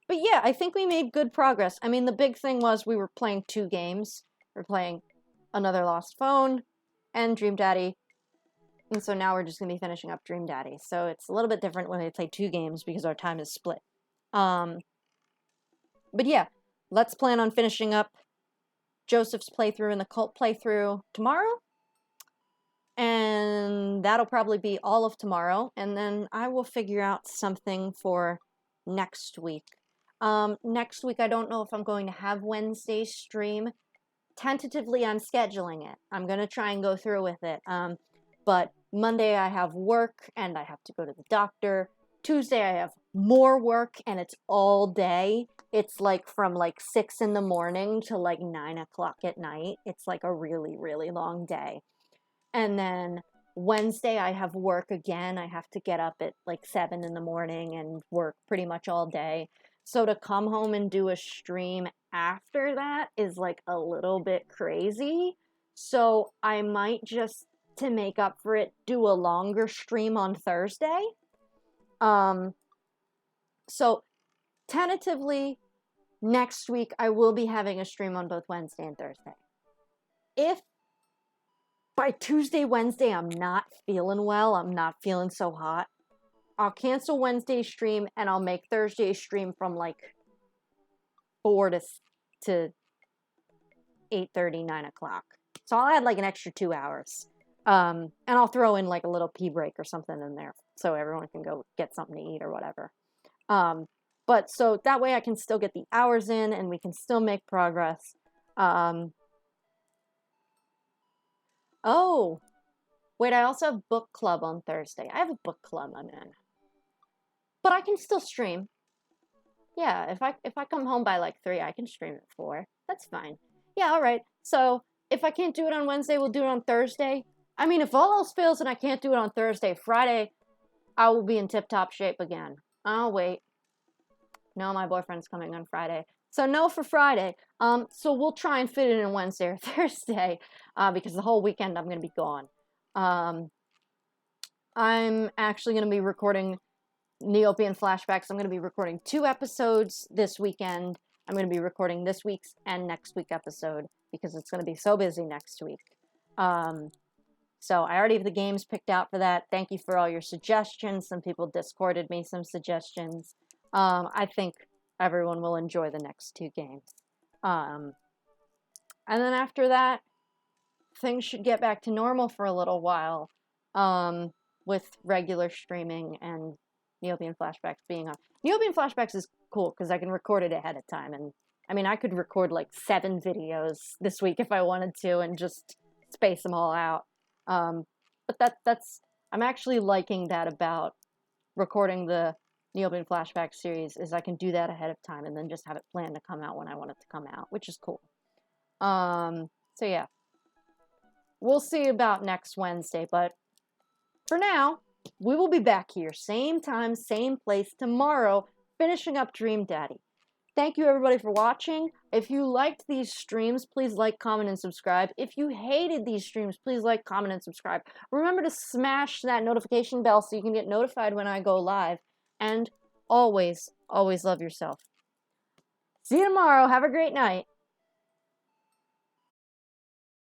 But yeah, I think we made good progress. I mean, the big thing was we were playing 2 games. We're playing Another Lost Phone and Dream Daddy. And so now we're just going to be finishing up Dream Daddy. So it's a little bit different when we play 2 games because our time is split. But yeah, let's plan on finishing up Joseph's playthrough and the cult playthrough tomorrow. And that'll probably be all of tomorrow. And then I will figure out something for next week. Next week, I don't know if I'm going to have Wednesday's stream. Tentatively, I'm scheduling it. I'm going to try and go through with it. But Monday, I have work, and I have to go to the doctor. Tuesday, I have more work and it's all day. It's like from like 6 in the morning to like 9 o'clock at night. It's like a really, really long day. And then Wednesday, I have work again. I have to get up at like 7 in the morning and work pretty much all day. So to come home and do a stream after that is like a little bit crazy. So I might just, to make up for it, do a longer stream on Thursday. So tentatively, next week I will be having a stream on both Wednesday and Thursday. If by Tuesday, Wednesday, I'm not feeling well, I'm not feeling so hot, I'll cancel Wednesday's stream and I'll make Thursday's stream from like 4 to 8:30, 9 o'clock. So I'll add like an extra 2 hours. And I'll throw in like a little pee break or something in there so everyone can go get something to eat or whatever. But so that way I can still get the hours in and we can still make progress. Oh, wait, I also have book club on Thursday. I have a book club I'm in. But I can still stream. Yeah, if I come home by like 3, I can stream at 4. That's fine. Yeah, all right. So if I can't do it on Wednesday, we'll do it on Thursday. I mean, if all else fails and I can't do it on Thursday, Friday, I will be in tip-top shape again. Oh, wait. No, my boyfriend's coming on Friday. So no for Friday. So we'll try and fit it in Wednesday or Thursday, because the whole weekend I'm going to be gone. I'm actually going to be recording Neopian Flashbacks. I'm going to be recording 2 episodes this weekend. I'm going to be recording this week's and next week episode because it's going to be so busy next week. So I already have the games picked out for that. Thank you for all your suggestions. Some people Discorded me some suggestions. I think everyone will enjoy the next 2 games. And then after that, things should get back to normal for a little while, with regular streaming and Neopian Flashbacks being on. Neopian Flashbacks is cool because I can record it ahead of time. And I mean, I could record like 7 videos this week if I wanted to and just space them all out. But that's, I'm actually liking that about recording the Neopian Flashback series, is I can do that ahead of time and then just have it planned to come out when I want it to come out, which is cool. So yeah. We'll see about next Wednesday, but for now, we will be back here, same time, same place, tomorrow, finishing up Dream Daddy. Thank you everybody for watching. If you liked these streams, please like, comment, and subscribe. If you hated these streams, please like, comment, and subscribe. Remember to smash that notification bell so you can get notified when I go live. And always, always love yourself. See you tomorrow. Have a great night.